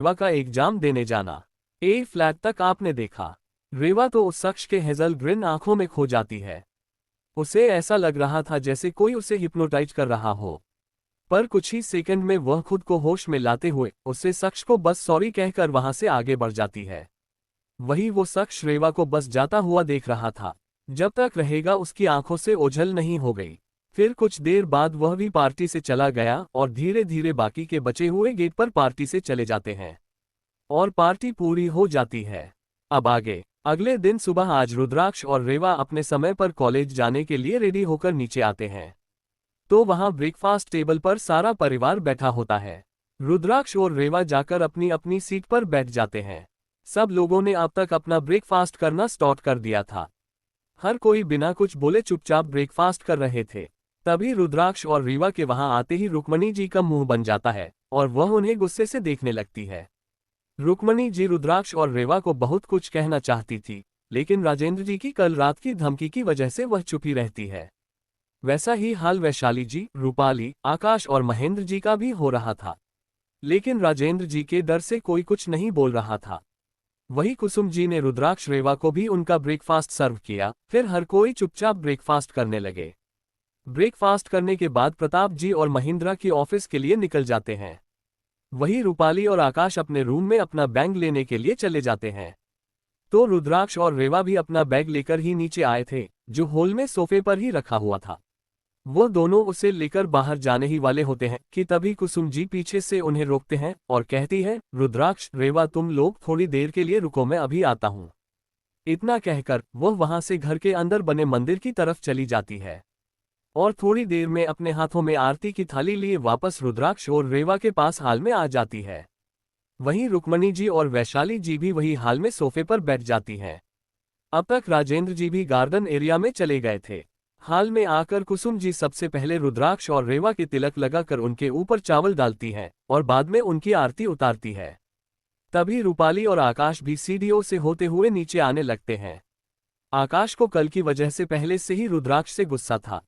रेवा का एग्जाम देने जाना। ए फ्लैट तक आपने देखा। रेवा तो उस शख्स के हेजल ग्रीन आंखों में खो जाती है। उसे ऐसा लग रहा था जैसे कोई उसे हिप्नोटाइज कर रहा हो। पर कुछ ही सेकंड में वह खुद को होश में लाते हुए उससे शख्स को बस सॉरी कहकर वहां से आगे बढ़ जाती है। वही वो शख्स रेवा को बस जाता हुआ देख रहा था। जब तक रहेगा उसकी आंखों से ओझल नहीं हो गई। फिर कुछ देर बाद वह भी पार्टी से चला गया और धीरे धीरे बाकी के बचे हुए गेट पर पार्टी से चले जाते हैं और पार्टी पूरी हो जाती है। अब आगे। अगले दिन सुबह आज रुद्राक्ष और रेवा अपने समय पर कॉलेज जाने के लिए रेडी होकर नीचे आते हैं। तो वहां ब्रेकफास्ट टेबल पर सारा परिवार बैठा होता है। रुद्राक्ष और रेवा जाकर अपनी अपनी सीट पर बैठ जाते हैं। सब लोगों ने अब तक अपना ब्रेकफास्ट करना स्टार्ट कर दिया था। हर कोई बिना कुछ बोले चुपचाप ब्रेकफास्ट कर रहे थे। तभी रुद्राक्ष और रीवा के वहां आते ही रुक्मणी जी का मुंह बन जाता है और वह उन्हें गुस्से से देखने लगती है। रुक्मणी जी रुद्राक्ष और रेवा को बहुत कुछ कहना चाहती थी, लेकिन राजेंद्र जी की कल रात की धमकी की वजह से वह चुप ही रहती है। वैसा ही हाल वैशाली जी, रूपाली, आकाश और महेंद्र जी का भी हो रहा था, लेकिन राजेंद्र जी के डर से कोई कुछ नहीं बोल रहा था। वही कुसुम जी ने रुद्राक्ष रेवा को भी उनका ब्रेकफास्ट सर्व किया। फिर हर कोई चुपचाप ब्रेकफास्ट करने लगे। ब्रेकफास्ट करने के बाद प्रताप जी और महिंद्रा की ऑफिस के लिए निकल जाते हैं। वही रूपाली और आकाश अपने रूम में अपना बैग लेने के लिए चले जाते हैं। तो रुद्राक्ष और रेवा भी अपना बैग लेकर ही नीचे आए थे, जो हॉल में सोफे पर ही रखा हुआ था। वो दोनों उसे लेकर बाहर जाने ही वाले होते हैं कि तभी कुसुम जी पीछे से उन्हें रोकते हैं और कहती है, रुद्राक्ष, रेवा, तुम लोग थोड़ी देर के लिए रुको, मैं अभी आता हूं। इतना कहकर वह वहां से घर के अंदर बने मंदिर की तरफ चली जाती है और थोड़ी देर में अपने हाथों में आरती की थाली लिए वापस रुद्राक्ष और रेवा के पास हाल में आ जाती है। वहीं रुक्मणी जी और वैशाली जी भी वही हाल में सोफे पर बैठ जाती हैं। अब तक राजेंद्र जी भी गार्डन एरिया में चले गए थे। हाल में आकर कुसुम जी सबसे पहले रुद्राक्ष और रेवा के तिलक लगाकर उनके ऊपर चावल डालती है और बाद में उनकी आरती उतारती है। तभी रूपाली और आकाश भी सीढ़ियों से होते हुए नीचे आने लगते हैं। आकाश को कल की वजह से पहले से ही रुद्राक्ष से गुस्सा था,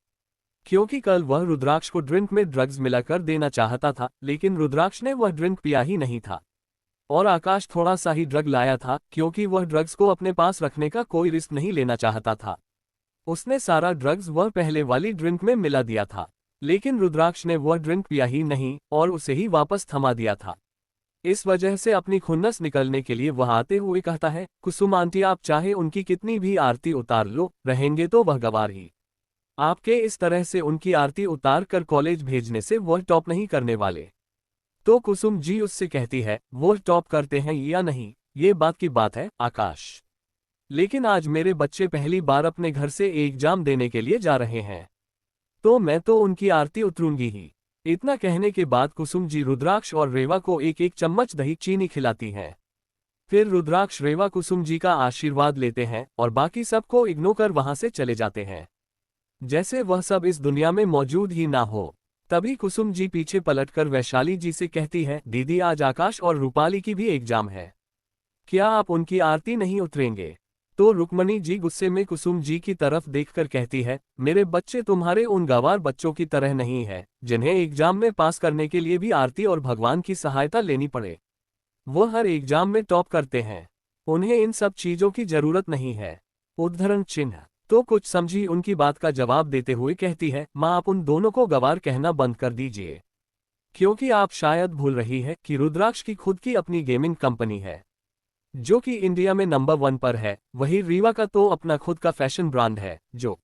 क्योंकि कल वह रुद्राक्ष को ड्रिंक में ड्रग्स मिलाकर देना चाहता था, लेकिन रुद्राक्ष ने वह ड्रिंक पिया ही नहीं था और आकाश थोड़ा सा ही ड्रग लाया था, क्योंकि वह ड्रग्स को अपने पास रखने का कोई रिस्क नहीं लेना चाहता था। उसने सारा ड्रग्स वह पहले वाली ड्रिंक में मिला दिया था, लेकिन रुद्राक्ष ने वह ड्रिंक पिया ही नहीं और उसे ही वापस थमा दिया था। इस वजह से अपनी खुन्नस निकलने के लिए वह आते हुए कहता है, कुसुम आंटी, आप चाहे उनकी कितनी भी आरती उतार लो, रहेंगे तो वह गवार ही। आपके इस तरह से उनकी आरती उतार कर कॉलेज भेजने से वह टॉप नहीं करने वाले। तो कुसुम जी उससे कहती है, वो टॉप करते हैं या नहीं, ये बात की बात है आकाश, लेकिन आज मेरे बच्चे पहली बार अपने घर से एग्जाम देने के लिए जा रहे हैं, तो मैं तो उनकी आरती उतरूंगी ही। इतना कहने के बाद कुसुम जी रुद्राक्ष और रेवा को एक एक चम्मच दही चीनी खिलाती हैं। फिर रुद्राक्ष रेवा कुसुम जी का आशीर्वाद लेते हैं और बाकी सबको इग्नोर कर वहां से चले जाते हैं, जैसे वह सब इस दुनिया में मौजूद ही ना हो। तभी कुसुम जी पीछे पलटकर वैशाली जी से कहती है, दीदी, आज आकाश और रूपाली की भी एग्जाम है, क्या आप उनकी आरती नहीं उतरेंगे? तो रुक्मणी जी गुस्से में कुसुम जी की तरफ देखकर कहती है, मेरे बच्चे तुम्हारे उन गंवार बच्चों की तरह नहीं है जिन्हें एग्जाम में पास करने के लिए भी आरती और भगवान की सहायता लेनी पड़े। वो हर एग्जाम में टॉप करते हैं, उन्हें इन सब चीजों की जरूरत नहीं है। उद्धरण चिन्ह। तो कुछ समझी उनकी बात का जवाब देते हुए कहती है, माँ, आप उन दोनों को गंवार कहना बंद कर दीजिए, क्योंकि आप शायद भूल रही है कि रुद्राक्ष की खुद की अपनी गेमिंग कंपनी है, जो कि इंडिया में नंबर 1 पर है। वही रीवा का तो अपना खुद का फैशन ब्रांड है, जो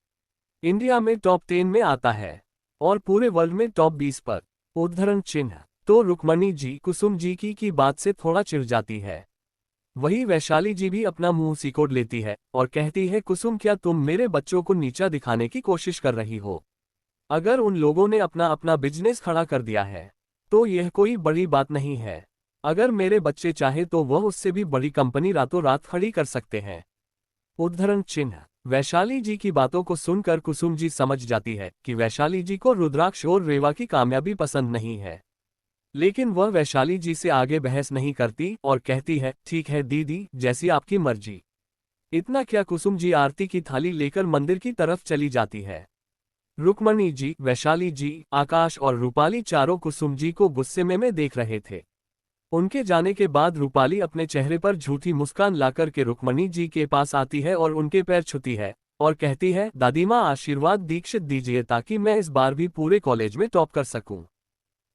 इंडिया में टॉप 10 में आता है और पूरे वर्ल्ड में टॉप 20 पर। उद्धरण चिन्ह। तो रुक्मणी जी कुसुम जी की बात से थोड़ा चिढ़ जाती है। वही वैशाली जी भी अपना मुंह सिकोड़ लेती है और कहती है, कुसुम, क्या तुम मेरे बच्चों को नीचा दिखाने की कोशिश कर रही हो? अगर उन लोगों ने अपना अपना बिजनेस खड़ा कर दिया है तो यह कोई बड़ी बात नहीं है। अगर मेरे बच्चे चाहे तो वह उससे भी बड़ी कंपनी रातों रात खड़ी कर सकते हैं। उद्धरण चिन्ह। वैशाली जी की बातों को सुनकर कुसुम जी समझ जाती है कि वैशाली जी को रुद्राक्ष और रेवा की कामयाबी पसंद नहीं है, लेकिन वह वैशाली जी से आगे बहस नहीं करती और कहती है, ठीक है दीदी, जैसी आपकी मर्जी। इतना क्या, कुसुम जी आरती की थाली लेकर मंदिर की तरफ चली जाती है। रुक्मणी जी, वैशाली जी, आकाश और रूपाली चारों कुसुम जी को गुस्से में देख रहे थे। उनके जाने के बाद रूपाली अपने चेहरे पर झूठी मुस्कान लाकर के रुक्मणी जी के पास आती है और उनके पैर छूती है और कहती है, दादी माँ आशीर्वाद दीक्षित दीजिए ताकि मैं इस बार भी पूरे कॉलेज में टॉप कर सकूं।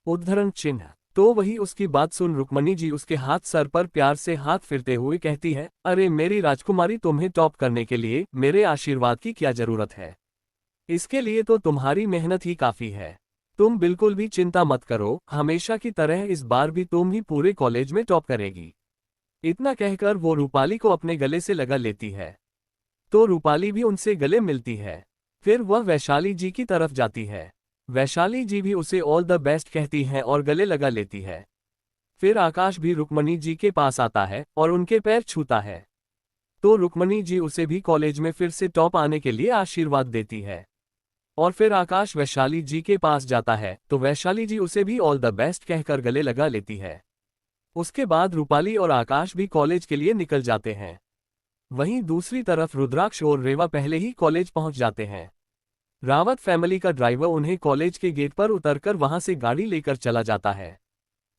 उद्धरण चिन्ह। तो वही उसकी बात सुन रुक्मणी जी उसके हाथ सर पर प्यार से हाथ फिरते हुए कहती है, अरे मेरी राजकुमारी, तुम्हें टॉप करने के लिए मेरे आशीर्वाद की क्या जरूरत है। इसके लिए तो तुम्हारी मेहनत ही काफी है। तुम बिल्कुल भी चिंता मत करो, हमेशा की तरह इस बार भी तुम ही पूरे कॉलेज में टॉप करेगी। इतना कहकर वो रूपाली को अपने गले से लगा लेती है। तो रूपाली भी उनसे गले मिलती है। फिर वह वैशाली जी की तरफ जाती है। वैशाली जी भी उसे ऑल द बेस्ट कहती हैं और गले लगा लेती है। फिर आकाश भी रुक्मणी जी के पास आता है और उनके पैर छूता है। तो रुक्मणी जी उसे भी कॉलेज में फिर से टॉप आने के लिए आशीर्वाद देती है। और फिर आकाश वैशाली जी के पास जाता है तो वैशाली जी उसे भी ऑल द बेस्ट कहकर गले लगा लेती है। उसके बाद रूपाली और आकाश भी कॉलेज के लिए निकल जाते हैं। वहीं दूसरी तरफ रुद्राक्ष और रेवा पहले ही कॉलेज पहुंच जाते हैं। रावत फैमिली का ड्राइवर उन्हें कॉलेज के गेट पर उतरकर वहां से गाड़ी लेकर चला जाता है।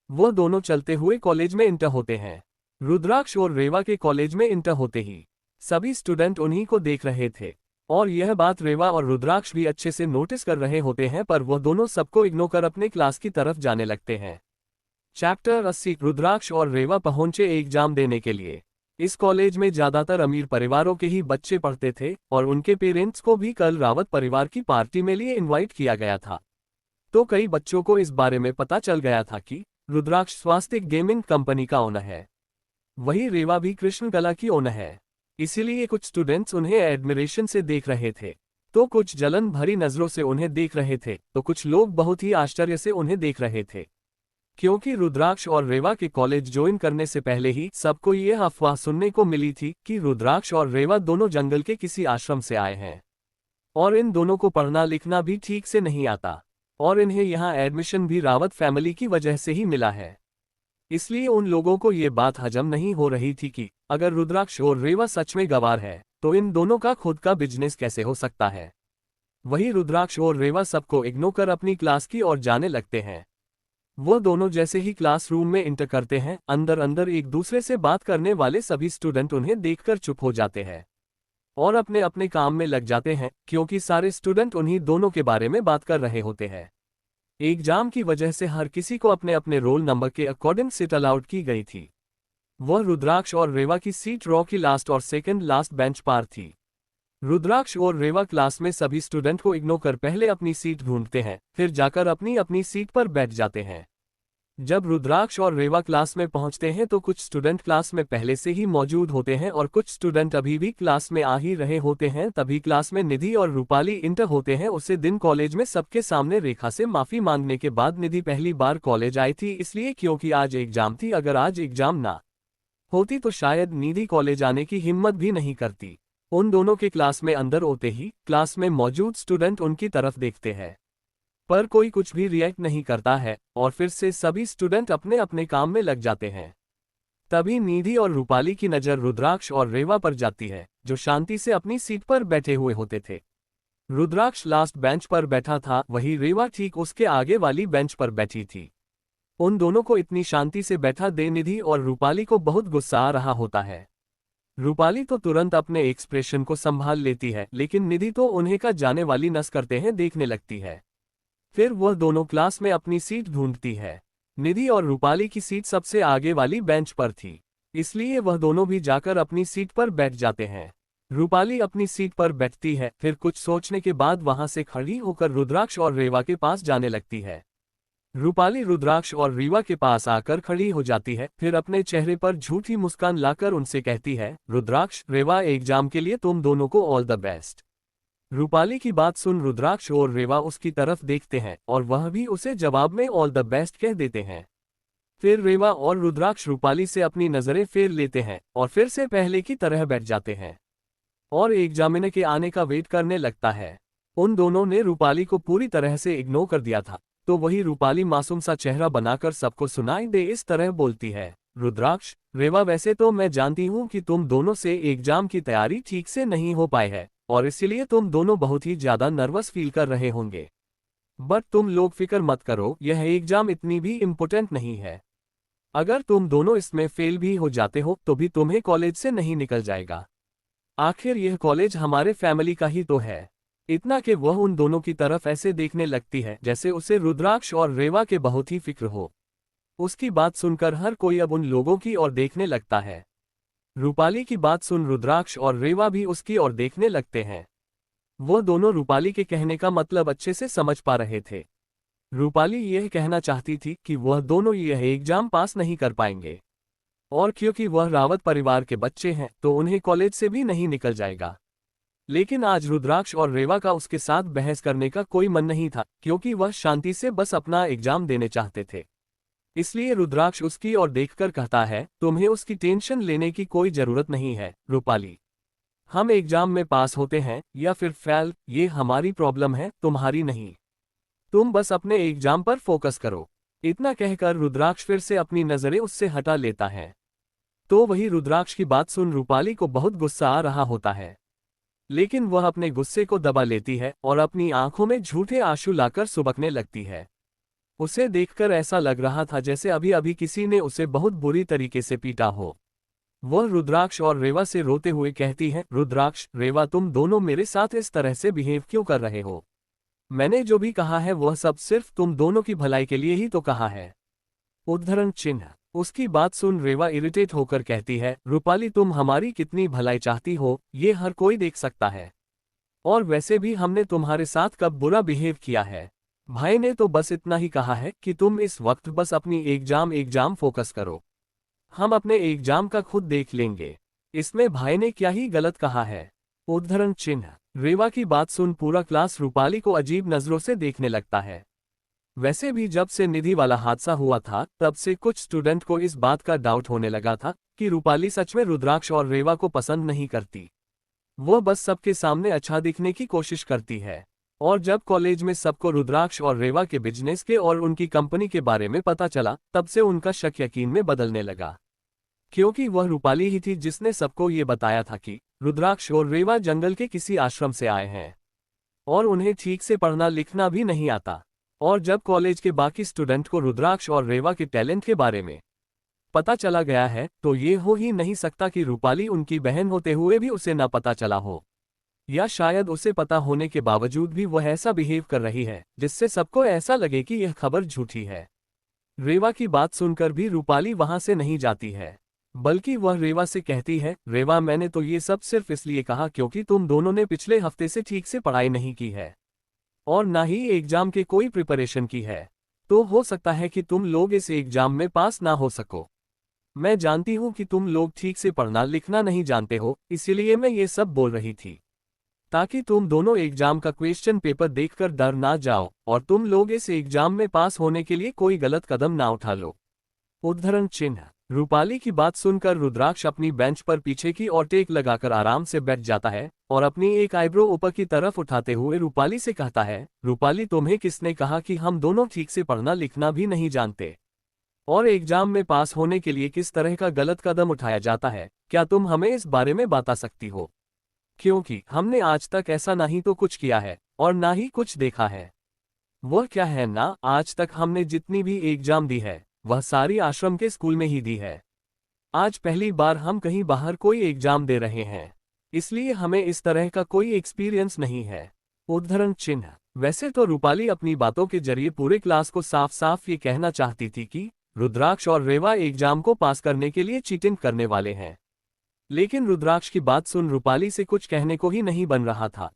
वो दोनों चलते हुए कॉलेज में इंटर होते हैं। रुद्राक्ष और रेवा के कॉलेज में इंटर होते ही सभी स्टूडेंट उन्हीं को देख रहे थे और यह बात रेवा और रुद्राक्ष भी अच्छे से नोटिस कर रहे होते हैं, पर वह दोनों सबको इग्नोर कर अपने क्लास की तरफ जाने लगते हैं। चैप्टर 80। रुद्राक्ष और रेवा पहुंचे एग्जाम देने के लिए। इस कॉलेज में ज्यादातर अमीर परिवारों के ही बच्चे पढ़ते थे और उनके पेरेंट्स को भी कल रावत परिवार की पार्टी में लिए इनवाइट किया गया था। तो कई बच्चों को इस बारे में पता चल गया था कि रुद्राक्ष स्वास्तिक गेमिंग कंपनी का ओनर है, वही रेवा भी कृष्ण कला की ओनर है। इसीलिए कुछ स्टूडेंट्स उन्हें एडमिरेशन से देख रहे थे, तो कुछ जलन भरी नजरों से उन्हें देख रहे थे, तो कुछ लोग बहुत ही आश्चर्य से उन्हें देख रहे थे। क्योंकि रुद्राक्ष और रेवा के कॉलेज ज्वाइन करने से पहले ही सबको यह अफवाह सुनने को मिली थी कि रुद्राक्ष और रेवा दोनों जंगल के किसी आश्रम से आए हैं और इन दोनों को पढ़ना लिखना भी ठीक से नहीं आता और इन्हें यहाँ एडमिशन भी रावत फैमिली की वजह से ही मिला है। इसलिए उन लोगों को ये बात हजम नहीं हो रही थी कि अगर रुद्राक्ष और रेवा सच में गवार है तो इन दोनों का खुद का बिजनेस कैसे हो सकता है। वही रुद्राक्ष और रेवा सबको इग्नोर कर अपनी क्लास की ओर जाने लगते हैं। वो दोनों जैसे ही क्लासरूम में इंटर करते हैं, अंदर अंदर एक दूसरे से बात करने वाले सभी स्टूडेंट उन्हें देखकर चुप हो जाते हैं और अपने अपने काम में लग जाते हैं, क्योंकि सारे स्टूडेंट उन्हीं दोनों के बारे में बात कर रहे होते हैं। एग्जाम की वजह से हर किसी को अपने अपने रोल नंबर के अकॉर्डिंग सीट अलाउड की गई थी। वह रुद्राक्ष और रेवा की सीट रॉ की लास्ट और सेकंड लास्ट बेंच पर थी। रुद्राक्ष और रेवा क्लास में सभी स्टूडेंट को इग्नोर कर पहले अपनी सीट ढूंढते हैं, फिर जाकर अपनी अपनी सीट पर बैठ जाते हैं। जब रुद्राक्ष और रेवा क्लास में पहुंचते हैं तो कुछ स्टूडेंट क्लास में पहले से ही मौजूद होते हैं और कुछ स्टूडेंट अभी भी क्लास में आ ही रहे होते हैं। तभी क्लास में निधि और रूपाली इंटर होते हैं। उसी दिन कॉलेज में सबके सामने रेखा से माफी मांगने के बाद निधि पहली बार कॉलेज आई थी, इसलिए क्योंकि आज एग्जाम थी। अगर आज एग्जाम ना होती तो शायद निधि कॉलेज आने की हिम्मत भी नहीं करती। उन दोनों के क्लास में अंदर होते ही क्लास में मौजूद स्टूडेंट उनकी तरफ देखते हैं, पर कोई कुछ भी रिएक्ट नहीं करता है और फिर से सभी स्टूडेंट अपने अपने काम में लग जाते हैं। तभी निधि और रूपाली की नज़र रुद्राक्ष और रेवा पर जाती है, जो शांति से अपनी सीट पर बैठे हुए होते थे। रुद्राक्ष लास्ट बेंच पर बैठा था, वही रेवा ठीक उसके आगे वाली बेंच पर बैठी थी। उन दोनों को इतनी शांति से बैठा दे निधि और रूपाली को बहुत गुस्सा आ रहा होता है। रूपाली तो तुरंत अपने एक्सप्रेशन को संभाल लेती है, लेकिन निधि तो उन्हें का जाने वाली नस करते हैं देखने लगती है। फिर वह दोनों क्लास में अपनी सीट ढूंढती है। निधि और रूपाली की सीट सबसे आगे वाली बेंच पर थी, इसलिए वह दोनों भी जाकर अपनी सीट पर बैठ जाते हैं। रूपाली अपनी सीट पर बैठती है, फिर कुछ सोचने के बाद वहां से खड़ी होकर रुद्राक्ष और रेवा के पास जाने लगती है। रूपाली रुद्राक्ष और रेवा के पास आकर खड़ी हो जाती है, फिर अपने चेहरे पर झूठी मुस्कान लाकर उनसे कहती है, रुद्राक्ष रेवा, एग्जाम के लिए तुम दोनों को ऑल द बेस्ट। रूपाली की बात सुन रुद्राक्ष और रेवा उसकी तरफ देखते हैं और वह भी उसे जवाब में ऑल द बेस्ट कह देते हैं। फिर रेवा और रुद्राक्ष रूपाली से अपनी नजरें फेर लेते हैं और फिर से पहले की तरह बैठ जाते हैं और एग्जामिनर के आने का वेट करने लगता है। उन दोनों ने रूपाली को पूरी तरह से इग्नोर कर दिया था, तो वही रूपाली मासूम सा चेहरा बनाकर सबको सुनाई दे इस तरह बोलती है, रुद्राक्ष रेवा, वैसे तो मैं जानती हूँ कि तुम दोनों से एग्जाम की तैयारी ठीक से नहीं हो पाई है और इसीलिए तुम दोनों बहुत ही ज्यादा नर्वस फील कर रहे होंगे, बट तुम लोग फिक्र मत करो, यह एग्जाम इतनी भी इम्पोर्टेंट नहीं है। अगर तुम दोनों इसमें फेल भी हो जाते हो तो भी तुम्हें कॉलेज से नहीं निकल जाएगा। आखिर यह कॉलेज हमारे फैमिली का ही तो है। इतना कि वह उन दोनों की तरफ ऐसे देखने लगती है जैसे उसे रुद्राक्ष और रेवा के बहुत ही फिक्र हो। उसकी बात सुनकर हर कोई अब उन लोगों की ओर देखने लगता है। रूपाली की बात सुन रुद्राक्ष और रेवा भी उसकी ओर देखने लगते हैं। वह दोनों रूपाली के कहने का मतलब अच्छे से समझ पा रहे थे। रूपाली यह कहना चाहती थी कि वह दोनों यह एग्जाम पास नहीं कर पाएंगे, और क्योंकि वह रावत परिवार के बच्चे हैं तो उन्हें कॉलेज से भी नहीं निकल जाएगा। लेकिन आज रुद्राक्ष और रेवा का उसके साथ बहस करने का कोई मन नहीं था, क्योंकि वह शांति से बस अपना एग्जाम देने चाहते थे। इसलिए रुद्राक्ष उसकी ओर देखकर कहता है, तुम्हें उसकी टेंशन लेने की कोई जरूरत नहीं है रूपाली। हम एग्जाम में पास होते हैं या फिर फेल, ये हमारी प्रॉब्लम है, तुम्हारी नहीं। तुम बस अपने एग्जाम पर फोकस करो। इतना कहकर रुद्राक्ष फिर से अपनी नजरें उससे हटा लेता है। तो वही रुद्राक्ष की बात सुन रूपाली को बहुत गुस्सा आ रहा होता है, लेकिन वह अपने गुस्से को दबा लेती है और अपनी आंखों में झूठे आंसू लाकर सुबकने लगती है। उसे देखकर ऐसा लग रहा था जैसे अभी अभी किसी ने उसे बहुत बुरी तरीके से पीटा हो। वह रुद्राक्ष और रेवा से रोते हुए कहती है, रुद्राक्ष, रेवा, तुम दोनों मेरे साथ इस तरह से बिहेव क्यों कर रहे हो? मैंने जो भी कहा है वह सब सिर्फ तुम दोनों की भलाई के लिए ही तो कहा है। उद्धरण चिन्ह। उसकी बात सुन रेवा इरिटेट होकर कहती है, रूपाली, तुम हमारी कितनी भलाई चाहती हो ये हर कोई देख सकता है। और वैसे भी हमने तुम्हारे साथ कब बुरा बिहेव किया है? भाई ने तो बस इतना ही कहा है कि तुम इस वक्त बस अपनी एग्जाम फोकस करो। हम अपने एग्जाम का खुद देख लेंगे। इसमें भाई ने क्या ही गलत कहा है? उद्धरण चिन्ह। रेवा की बात सुन पूरा क्लास रूपाली को अजीब नजरों से देखने लगता है। वैसे भी जब से निधि वाला हादसा हुआ था तब से कुछ स्टूडेंट को इस बात का डाउट होने लगा था कि रूपाली सच में रुद्राक्ष और रेवा को पसंद नहीं करती। वह बस सबके सामने अच्छा दिखने की कोशिश करती है। और जब कॉलेज में सबको रुद्राक्ष और रेवा के बिजनेस के और उनकी कंपनी के बारे में पता चला तब से उनका शक यकीन में बदलने लगा, क्योंकि वह रूपाली ही थी जिसने सबको ये बताया था कि रुद्राक्ष और रेवा जंगल के किसी आश्रम से आए हैं और उन्हें ठीक से पढ़ना लिखना भी नहीं आता। और जब कॉलेज के बाकी स्टूडेंट को रुद्राक्ष और रेवा के टैलेंट के बारे में पता चला गया है तो ये हो ही नहीं सकता कि रूपाली उनकी बहन होते हुए भी उसे ना पता चला हो, या शायद उसे पता होने के बावजूद भी वह ऐसा बिहेव कर रही है जिससे सबको ऐसा लगे कि यह खबर झूठी है। रेवा की बात सुनकर भी रूपाली वहां से नहीं जाती है, बल्कि वह रेवा से कहती है, रेवा, मैंने तो ये सब सिर्फ इसलिए कहा क्योंकि तुम दोनों ने पिछले हफ्ते से ठीक से पढ़ाई नहीं की है और ना ही एग्जाम के कोई प्रिपरेशन की है, तो हो सकता है कि तुम लोग इस एग्जाम में पास ना हो सको। मैं जानती हूं कि तुम लोग ठीक से पढ़ना लिखना नहीं जानते हो, इसीलिए मैं ये सब बोल रही थी ताकि तुम दोनों एग्जाम का क्वेश्चन पेपर देखकर डर ना जाओ और तुम लोग इस एग्जाम में पास होने के लिए कोई गलत कदम ना उठा लो। उद्धरण चिन्ह। रूपाली की बात सुनकर रुद्राक्ष अपनी बेंच पर पीछे की ओर टेक लगाकर आराम से बैठ जाता है और अपनी एक आईब्रो ऊपर की तरफ उठाते हुए रूपाली से कहता है, रूपाली, तुम्हें किसने कहा कि हम दोनों ठीक से पढ़ना लिखना भी नहीं जानते और एग्जाम में पास होने के लिए किस तरह का गलत कदम उठाया जाता है? क्या तुम हमें इस बारे में बता सकती हो? क्योंकि हमने आज तक ऐसा ना ही तो कुछ किया है और ना ही कुछ देखा है। वह क्या है ना, आज तक हमने जितनी भी एग्जाम दी है वह सारी आश्रम के स्कूल में ही दी है। आज पहली बार हम कहीं बाहर कोई एग्जाम दे रहे हैं, इसलिए हमें इस तरह का कोई एक्सपीरियंस नहीं है। उद्धरण चिन्ह। वैसे तो रूपाली अपनी बातों के जरिए पूरे क्लास को साफ साफ ये कहना चाहती थी कि रुद्राक्ष और रेवा एग्जाम को पास करने के लिए चीटिंग करने वाले हैं, लेकिन रुद्राक्ष की बात सुन रूपाली से कुछ कहने को ही नहीं बन रहा था।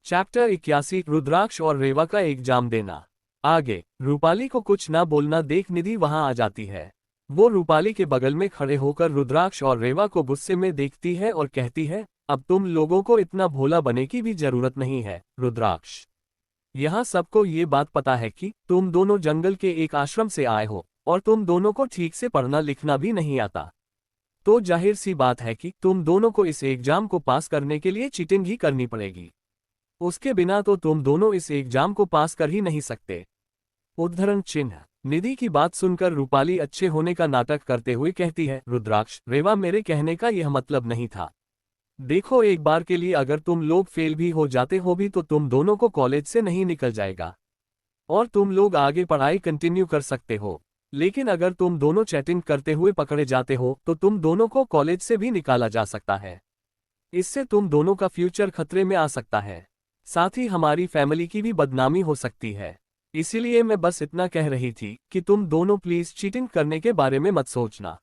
चैप्टर 81, रुद्राक्ष और रेवा का एग्जाम देना। आगे रूपाली को कुछ ना बोलना देख निधि वहां आ जाती है। वो रूपाली के बगल में खड़े होकर रुद्राक्ष और रेवा को गुस्से में देखती है और कहती है, अब तुम लोगों को इतना भोला बनने की भी जरूरत नहीं है रुद्राक्ष। यहाँ सबको ये बात पता है कि तुम दोनों जंगल के एक आश्रम से आए हो और तुम दोनों को ठीक से पढ़ना लिखना भी नहीं आता, तो जाहिर सी बात है कि तुम दोनों को इस एग्जाम को पास करने के लिए चीटिंग ही करनी पड़ेगी। उसके बिना तो तुम दोनों इस एग्जाम को पास कर ही नहीं सकते। उद्धरण चिन्ह। निधि की बात सुनकर रूपाली अच्छे होने का नाटक करते हुए कहती है, रुद्राक्ष, रेवा, मेरे कहने का यह मतलब नहीं था। देखो, एक बार के लिए अगर तुम लोग फेल भी हो जाते हो भी तो तुम दोनों को कॉलेज से नहीं निकल जाएगा और तुम लोग आगे पढ़ाई कंटिन्यू कर सकते हो। लेकिन अगर तुम दोनों चैटिंग करते हुए पकड़े जाते हो तो तुम दोनों को कॉलेज से भी निकाला जा सकता है। इससे तुम दोनों का फ्यूचर खतरे में आ सकता है। साथ ही हमारी फैमिली की भी बदनामी हो सकती है। इसीलिए मैं बस इतना कह रही थी कि तुम दोनों प्लीज चीटिंग करने के बारे में मत सोचना।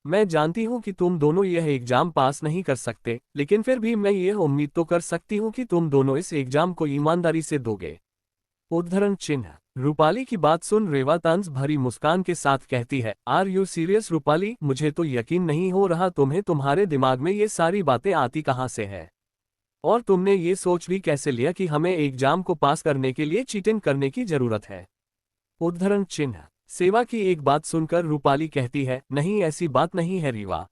मैं जानती हूँ कि तुम दोनों यह एग्जाम पास नहीं कर सकते, लेकिन फिर भी मैं यह उम्मीद तो कर सकती हूँ कि तुम दोनों इस एग्जाम को ईमानदारी से दोगे। उद्धरण चिन्ह। रूपाली की बात सुन रेवा तंज भरी मुस्कान के साथ कहती है, आर यू सीरियस रूपाली, मुझे तो यकीन नहीं हो रहा तुम्हें तुम्हारे दिमाग में ये सारी बातें आती कहाँ से है। और तुमने ये सोच भी कैसे लिया कि हमें एग्जाम को पास करने के लिए चीटिंग करने की जरूरत है। उद्धरण चिन्ह। सेवा की एक बात सुनकर रूपाली कहती है, नहीं ऐसी बात नहीं है रीवा।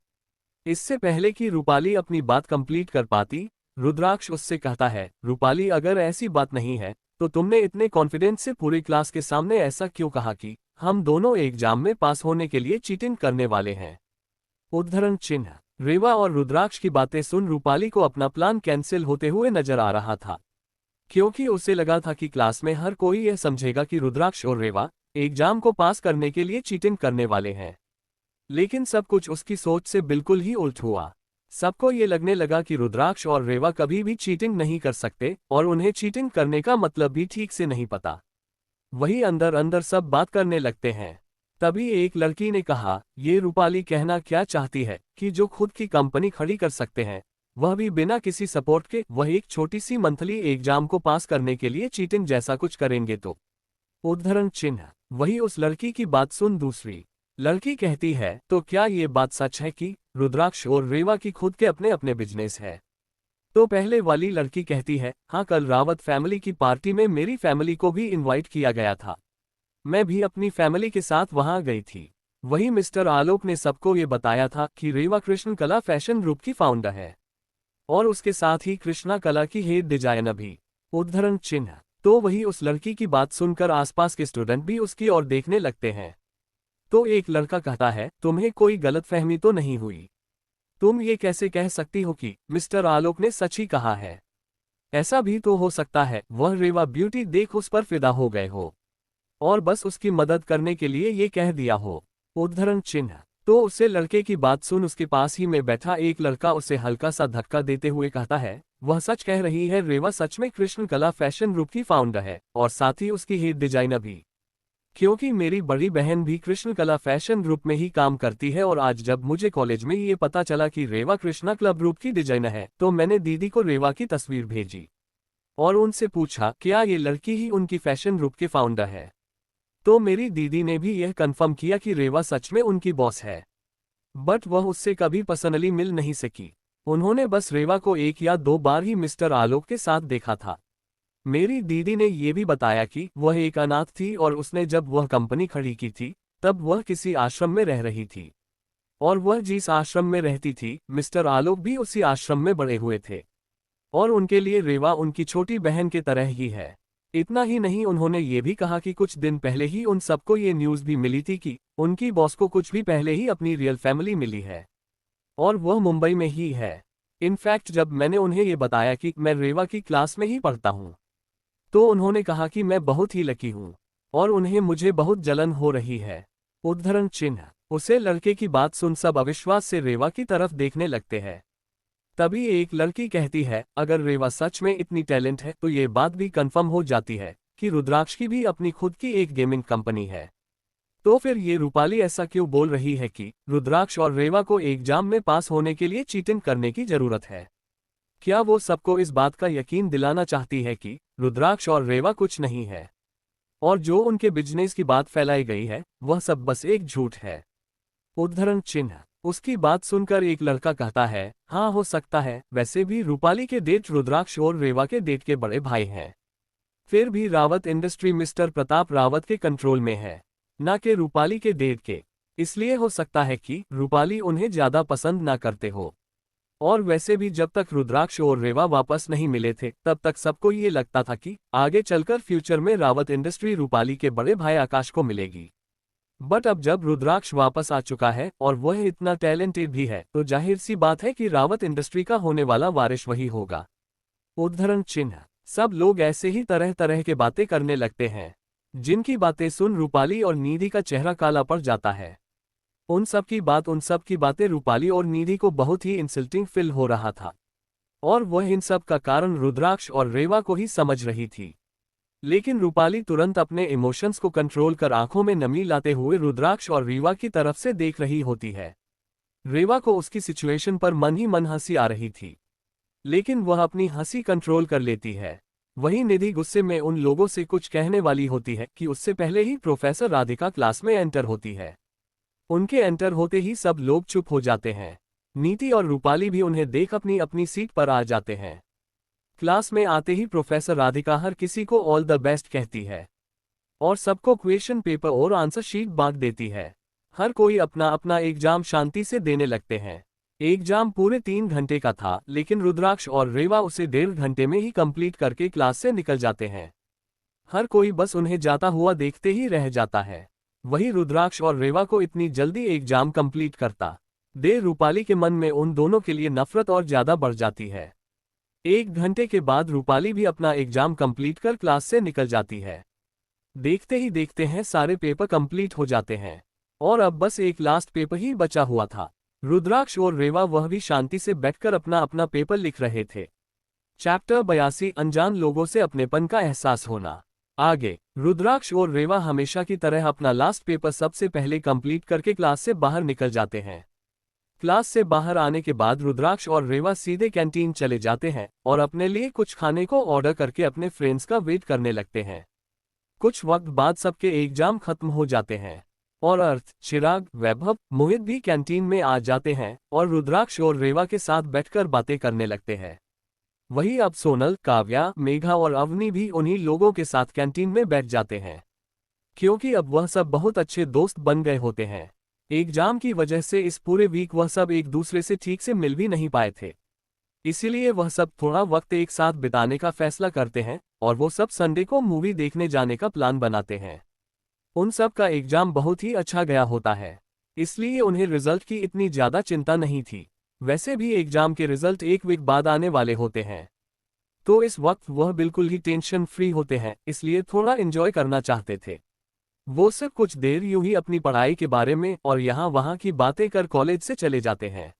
इससे पहले कि रूपाली अपनी बात कंप्लीट कर पाती, रुद्राक्ष उससे कहता है, रूपाली अगर ऐसी बात नहीं है तो तुमने इतने कॉन्फिडेंस से पूरी क्लास के सामने ऐसा क्यों कहा कि हम दोनों एग्जाम में पास होने के लिए चीटिंग करने वाले हैं। उद्धरण चिन्ह। रेवा और रुद्राक्ष की बातें सुन रूपाली को अपना प्लान कैंसिल होते हुए नजर आ रहा था, क्योंकि उसे लगा था कि क्लास में हर कोई यह समझेगा कि रुद्राक्ष और रेवा एग्जाम को पास करने के लिए चीटिंग करने वाले हैं। लेकिन सब कुछ उसकी सोच से बिल्कुल ही उल्ट हुआ। सबको ये लगने लगा कि रुद्राक्ष और रेवा कभी भी चीटिंग नहीं कर सकते और उन्हें चीटिंग करने का मतलब भी ठीक से नहीं पता। वही अंदर अंदर सब बात करने लगते हैं। तभी एक लड़की ने कहा, ये रूपाली कहना क्या चाहती है कि जो खुद की कंपनी खड़ी कर सकते हैं, वह भी बिना किसी सपोर्ट के, वह एक छोटी सी मंथली एग्जाम को पास करने के लिए चीटिंग जैसा कुछ करेंगे तो। उद्धरण चिन्ह। वही उस लड़की की बात सुन दूसरी लड़की कहती है, तो क्या ये बात सच है कि रुद्राक्ष और रेवा की खुद के अपने अपने बिजनेस है। तो पहले वाली लड़की कहती है, हाँ कल रावत फैमिली की पार्टी में मेरी फैमिली को भी इनवाइट किया गया था। मैं भी अपनी फैमिली के साथ वहां गई थी। वही मिस्टर आलोक ने सबको ये बताया था कि रेवा कृष्ण कला फैशन ग्रुप की फाउंडर है और उसके साथ ही कृष्णा कला की हेड डिजाइनर भी। उद्धरण चिन्ह। तो वही उस लड़की की बात सुनकर आसपास के स्टूडेंट भी उसकी ओर देखने लगते हैं। तो एक लड़का कहता है, तुम्हें कोई गलतफहमी तो नहीं हुई? तुम ये कैसे कह सकती हो कि मिस्टर आलोक ने सच ही कहा है? ऐसा भी तो हो सकता है वह रेवा ब्यूटी देख उस पर फिदा हो गए हो और बस उसकी मदद करने के लिए ये कह दिया हो। उद्धरण चिन्ह। तो उसे लड़के की बात सुन उसके पास ही में बैठा एक लड़का उसे हल्का सा धक्का देते हुए कहता है, वह सच कह रही है, रेवा सच में कृष्ण कला फैशन ग्रुप की फाउंडर है और साथ ही उसकी हेड डिजाइनर भी। क्योंकि मेरी बड़ी बहन भी कृष्ण कला फैशन ग्रुप में ही काम करती है और आज जब मुझे कॉलेज में ये पता चला कि रेवा कृष्णा क्लब ग्रुप की डिजाइनर है, तो मैंने दीदी को रेवा की तस्वीर भेजी और उनसे पूछा क्या ये लड़की ही उनकी फैशन ग्रुप के फाउंडर है। तो मेरी दीदी ने भी यह कंफर्म किया कि रेवा सच में उनकी बॉस है। बट वह उससे कभी पर्सनली मिल नहीं सकी। उन्होंने बस रेवा को 1 या 2 बार ही मिस्टर आलोक के साथ देखा था। मेरी दीदी ने यह भी बताया कि वह एक अनाथ थी और उसने जब वह कंपनी खड़ी की थी तब वह किसी आश्रम में रह रही थी और वह जिस आश्रम में रहती थी मिस्टर आलोक भी उसी आश्रम में बड़े हुए थे और उनके लिए रेवा उनकी छोटी बहन के तरह ही है। इतना ही नहीं, उन्होंने ये भी कहा कि कुछ दिन पहले ही उन सबको ये न्यूज़ भी मिली थी कि उनकी बॉस को कुछ भी पहले ही अपनी रियल फैमिली मिली है और वह मुंबई में ही है। इनफैक्ट जब मैंने उन्हें ये बताया कि मैं रेवा की क्लास में ही पढ़ता हूँ, तो उन्होंने कहा कि मैं बहुत ही लकी हूँ और उन्हें मुझे बहुत जलन हो रही है। उद्धरण चिन्ह। उसे लड़के की बात सुन सब अविश्वास से रेवा की तरफ देखने लगते हैं। तभी एक लड़की कहती है, अगर रेवा सच में इतनी टैलेंट है तो ये बात भी कंफर्म हो जाती है कि रुद्राक्ष की भी अपनी खुद की एक गेमिंग कंपनी है। तो फिर ये रूपाली ऐसा क्यों बोल रही है कि रुद्राक्ष और रेवा को एग्जाम में पास होने के लिए चीटिंग करने की जरूरत है? क्या वो सबको इस बात का यकीन दिलाना चाहती है कि रुद्राक्ष और रेवा कुछ नहीं है और जो उनके बिजनेस की बात फैलाई गई है वह सब बस एक झूठ है? उद्धरण चिन्ह। उसकी बात सुनकर एक लड़का कहता है, हाँ हो सकता है, वैसे भी रूपाली के डेट रुद्राक्ष और रेवा के डेट के बड़े भाई हैं। फिर भी रावत इंडस्ट्री मिस्टर प्रताप रावत के कंट्रोल में है, ना कि रूपाली के डेट के। इसलिए हो सकता है कि रूपाली उन्हें ज्यादा पसंद ना करते हो। और वैसे भी जब तक रुद्राक्ष और रेवा वापस नहीं मिले थे तब तक सबको ये लगता था कि आगे चलकर फ्यूचर में रावत इंडस्ट्री रूपाली के बड़े भाई आकाश को मिलेगी। बट अब जब रुद्राक्ष वापस आ चुका है और वह इतना टैलेंटेड भी है तो जाहिर सी बात है कि रावत इंडस्ट्री का होने वाला वारिस वही होगा। उद्धरण चिन्ह। सब लोग ऐसे ही तरह तरह के बातें करने लगते हैं। जिनकी बातें सुन रूपाली और निधि का चेहरा काला पड़ जाता है। उन सब की बातें रूपाली और निधि को बहुत ही इंसल्टिंग फील हो रहा था, और वह इन सब का कारण रुद्राक्ष और रेवा को ही समझ रही थी। लेकिन रूपाली तुरंत अपने इमोशंस को कंट्रोल कर आंखों में नमी लाते हुए रुद्राक्ष और रेवा की तरफ से देख रही होती है। रेवा को उसकी सिचुएशन पर मन ही मन हंसी आ रही थी, लेकिन वह अपनी हंसी कंट्रोल कर लेती है। वहीं निधि गुस्से में उन लोगों से कुछ कहने वाली होती है कि उससे पहले ही प्रोफेसर राधिका क्लास में एंटर होती है। उनके एंटर होते ही सब लोग चुप हो जाते हैं। नीति और रूपाली भी उन्हें देख अपनी अपनी सीट पर आ जाते हैं। क्लास में आते ही प्रोफेसर राधिका हर किसी को ऑल द बेस्ट कहती है और सबको क्वेश्चन पेपर और आंसर शीट बांट देती है। हर कोई अपना अपना एग्जाम शांति से देने लगते हैं। एग्जाम पूरे 3 घंटे का था, लेकिन रुद्राक्ष और रेवा उसे 1.5 घंटे में ही कंप्लीट करके क्लास से निकल जाते हैं। हर कोई बस उन्हें जाता हुआ देखते ही रह जाता है। वही रुद्राक्ष और रेवा को इतनी जल्दी एग्जाम कंप्लीट करता देर रूपाली के मन में उन दोनों के लिए नफरत और ज्यादा बढ़ जाती है। 1 घंटे के बाद रूपाली भी अपना एग्जाम कंप्लीट कर क्लास से निकल जाती है। देखते ही देखते हैं सारे पेपर कंप्लीट हो जाते हैं और अब बस एक लास्ट पेपर ही बचा हुआ था। रुद्राक्ष और रेवा वह भी शांति से बैठकर अपना अपना पेपर लिख रहे थे। चैप्टर 82 अनजान लोगों से अपनेपन का एहसास होना। आगे रुद्राक्ष और रेवा हमेशा की तरह अपना लास्ट पेपर सबसे पहले कंप्लीट करके क्लास से बाहर निकल जाते हैं। क्लास से बाहर आने के बाद रुद्राक्ष और रेवा सीधे कैंटीन चले जाते हैं और अपने लिए कुछ खाने को ऑर्डर करके अपने फ्रेंड्स का वेट करने लगते हैं। कुछ वक्त बाद सबके एग्जाम खत्म हो जाते हैं और अर्थ, चिराग, वैभव, मोहित भी कैंटीन में आ जाते हैं और रुद्राक्ष और रेवा के साथ बैठकर बातें करने लगते हैं। वही अब सोनल, काव्या, मेघा और अवनी भी उन्हीं लोगों के साथ कैंटीन में बैठ जाते हैं, क्योंकि अब वह सब बहुत अच्छे दोस्त बन गए होते हैं। एग्जाम की वजह से इस पूरे वीक वह सब एक दूसरे से ठीक से मिल भी नहीं पाए थे, इसीलिए वह सब थोड़ा वक्त एक साथ बिताने का फैसला करते हैं और वो सब संडे को मूवी देखने जाने का प्लान बनाते हैं। उन सब का एग्जाम बहुत ही अच्छा गया होता है, इसलिए उन्हें रिजल्ट की इतनी ज्यादा चिंता नहीं थी। वैसे भी एग्जाम के रिजल्ट 1 वीक बाद आने वाले होते हैं, तो इस वक्त वह बिल्कुल ही टेंशन फ्री होते हैं, इसलिए थोड़ा एंजॉय करना चाहते थे। वो सब कुछ देर यूं ही अपनी पढ़ाई के बारे में और यहाँ वहाँ की बातें कर कॉलेज से चले जाते हैं।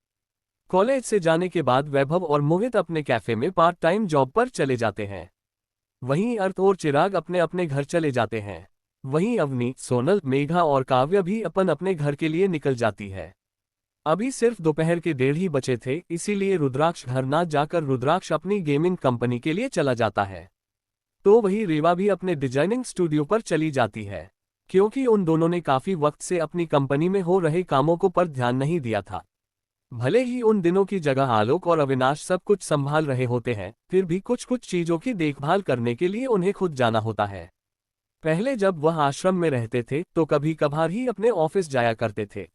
कॉलेज से जाने के बाद वैभव और मोहित अपने कैफे में पार्ट टाइम जॉब पर चले जाते हैं। वहीं अर्थ और चिराग अपने अपने घर चले जाते हैं। वहीं अवनी, सोनल, मेघा और काव्या भी अपन अपने घर के लिए निकल जाती है। अभी सिर्फ दोपहर के 1:30 ही बचे थे, इसीलिए रुद्राक्ष घर ना जाकर रुद्राक्ष अपनी गेमिंग कंपनी के लिए चला जाता है। तो वही रेवा भी अपने डिजाइनिंग स्टूडियो पर चली जाती है, क्योंकि उन दोनों ने काफी वक्त से अपनी कंपनी में हो रहे कामों को पर ध्यान नहीं दिया था। भले ही उन दिनों की जगह आलोक और अविनाश सब कुछ संभाल रहे होते हैं, फिर भी कुछ कुछ चीजों की देखभाल करने के लिए उन्हें खुद जाना होता है। पहले जब वह आश्रम में रहते थे तो कभी कभार ही अपने ऑफिस जाया करते थे,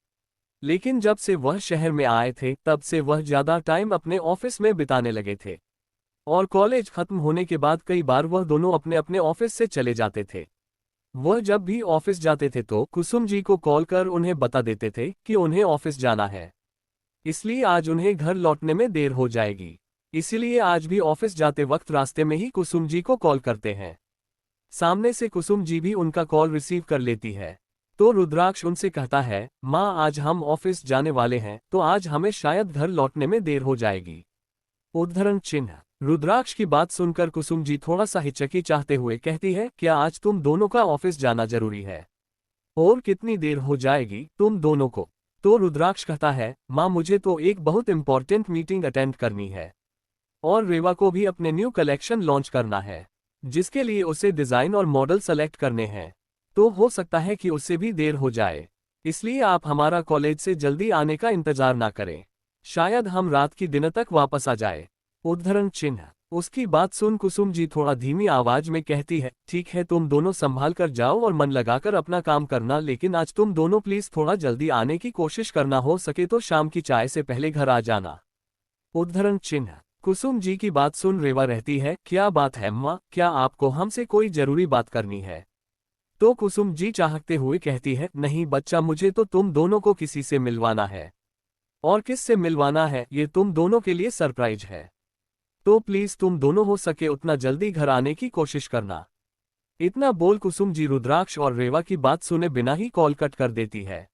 लेकिन जब से वह शहर में आए थे तब से वह ज्यादा टाइम अपने ऑफिस में बिताने लगे थे, और कॉलेज खत्म होने के बाद कई बार वह दोनों अपने अपने ऑफिस से चले जाते थे। वह जब भी ऑफिस जाते थे तो कुसुम जी को कॉल कर उन्हें बता देते थे कि उन्हें ऑफिस जाना है, इसलिए आज उन्हें घर लौटने में देर हो जाएगी। इसीलिए आज भी ऑफिस जाते वक्त रास्ते में ही कुसुम जी को कॉल करते हैं। सामने से कुसुम जी भी उनका कॉल रिसीव कर लेती है, तो रुद्राक्ष उनसे कहता है, माँ आज हम ऑफिस जाने वाले हैं, तो आज हमें शायद घर लौटने में देर हो जाएगी। उद्धरण चिन्ह। रुद्राक्ष की बात सुनकर कुसुम जी थोड़ा सा हिचकी चाहते हुए कहती है, क्या आज तुम दोनों का ऑफिस जाना जरूरी है? और कितनी देर हो जाएगी तुम दोनों को? तो रुद्राक्ष कहता है, माँ मुझे तो एक बहुत इंपॉर्टेंट मीटिंग अटेंड करनी है, और रेवा को भी अपने न्यू कलेक्शन लॉन्च करना है, जिसके लिए उसे डिजाइन और मॉडल सेलेक्ट करने हैं, तो हो सकता है कि उससे भी देर हो जाए। इसलिए आप हमारा कॉलेज से जल्दी आने का इंतजार ना करें, शायद हम रात की डिनर तक वापस आ जाए। उद्धरण चिन्ह। उसकी बात सुन कुसुम जी थोड़ा धीमी आवाज में कहती है, ठीक है तुम दोनों संभाल कर जाओ और मन लगाकर अपना काम करना, लेकिन आज तुम दोनों प्लीज थोड़ा जल्दी आने की कोशिश करना, हो सके तो शाम की चाय से पहले घर आ जाना। उद्धरण चिन्ह। कुसुम जी की बात सुन रेवा रहती है, क्या बात है अम्मा, क्या आपको हमसे कोई जरूरी बात करनी है? तो कुसुम जी चाहते हुए कहती है, नहीं बच्चा, मुझे तो तुम दोनों को किसी से मिलवाना है, और किससे मिलवाना है ये तुम दोनों के लिए सरप्राइज है, तो प्लीज तुम दोनों हो सके उतना जल्दी घर आने की कोशिश करना। इतना बोल कुसुम जी रुद्राक्ष और रेवा की बात सुने बिना ही कॉल कट कर देती है।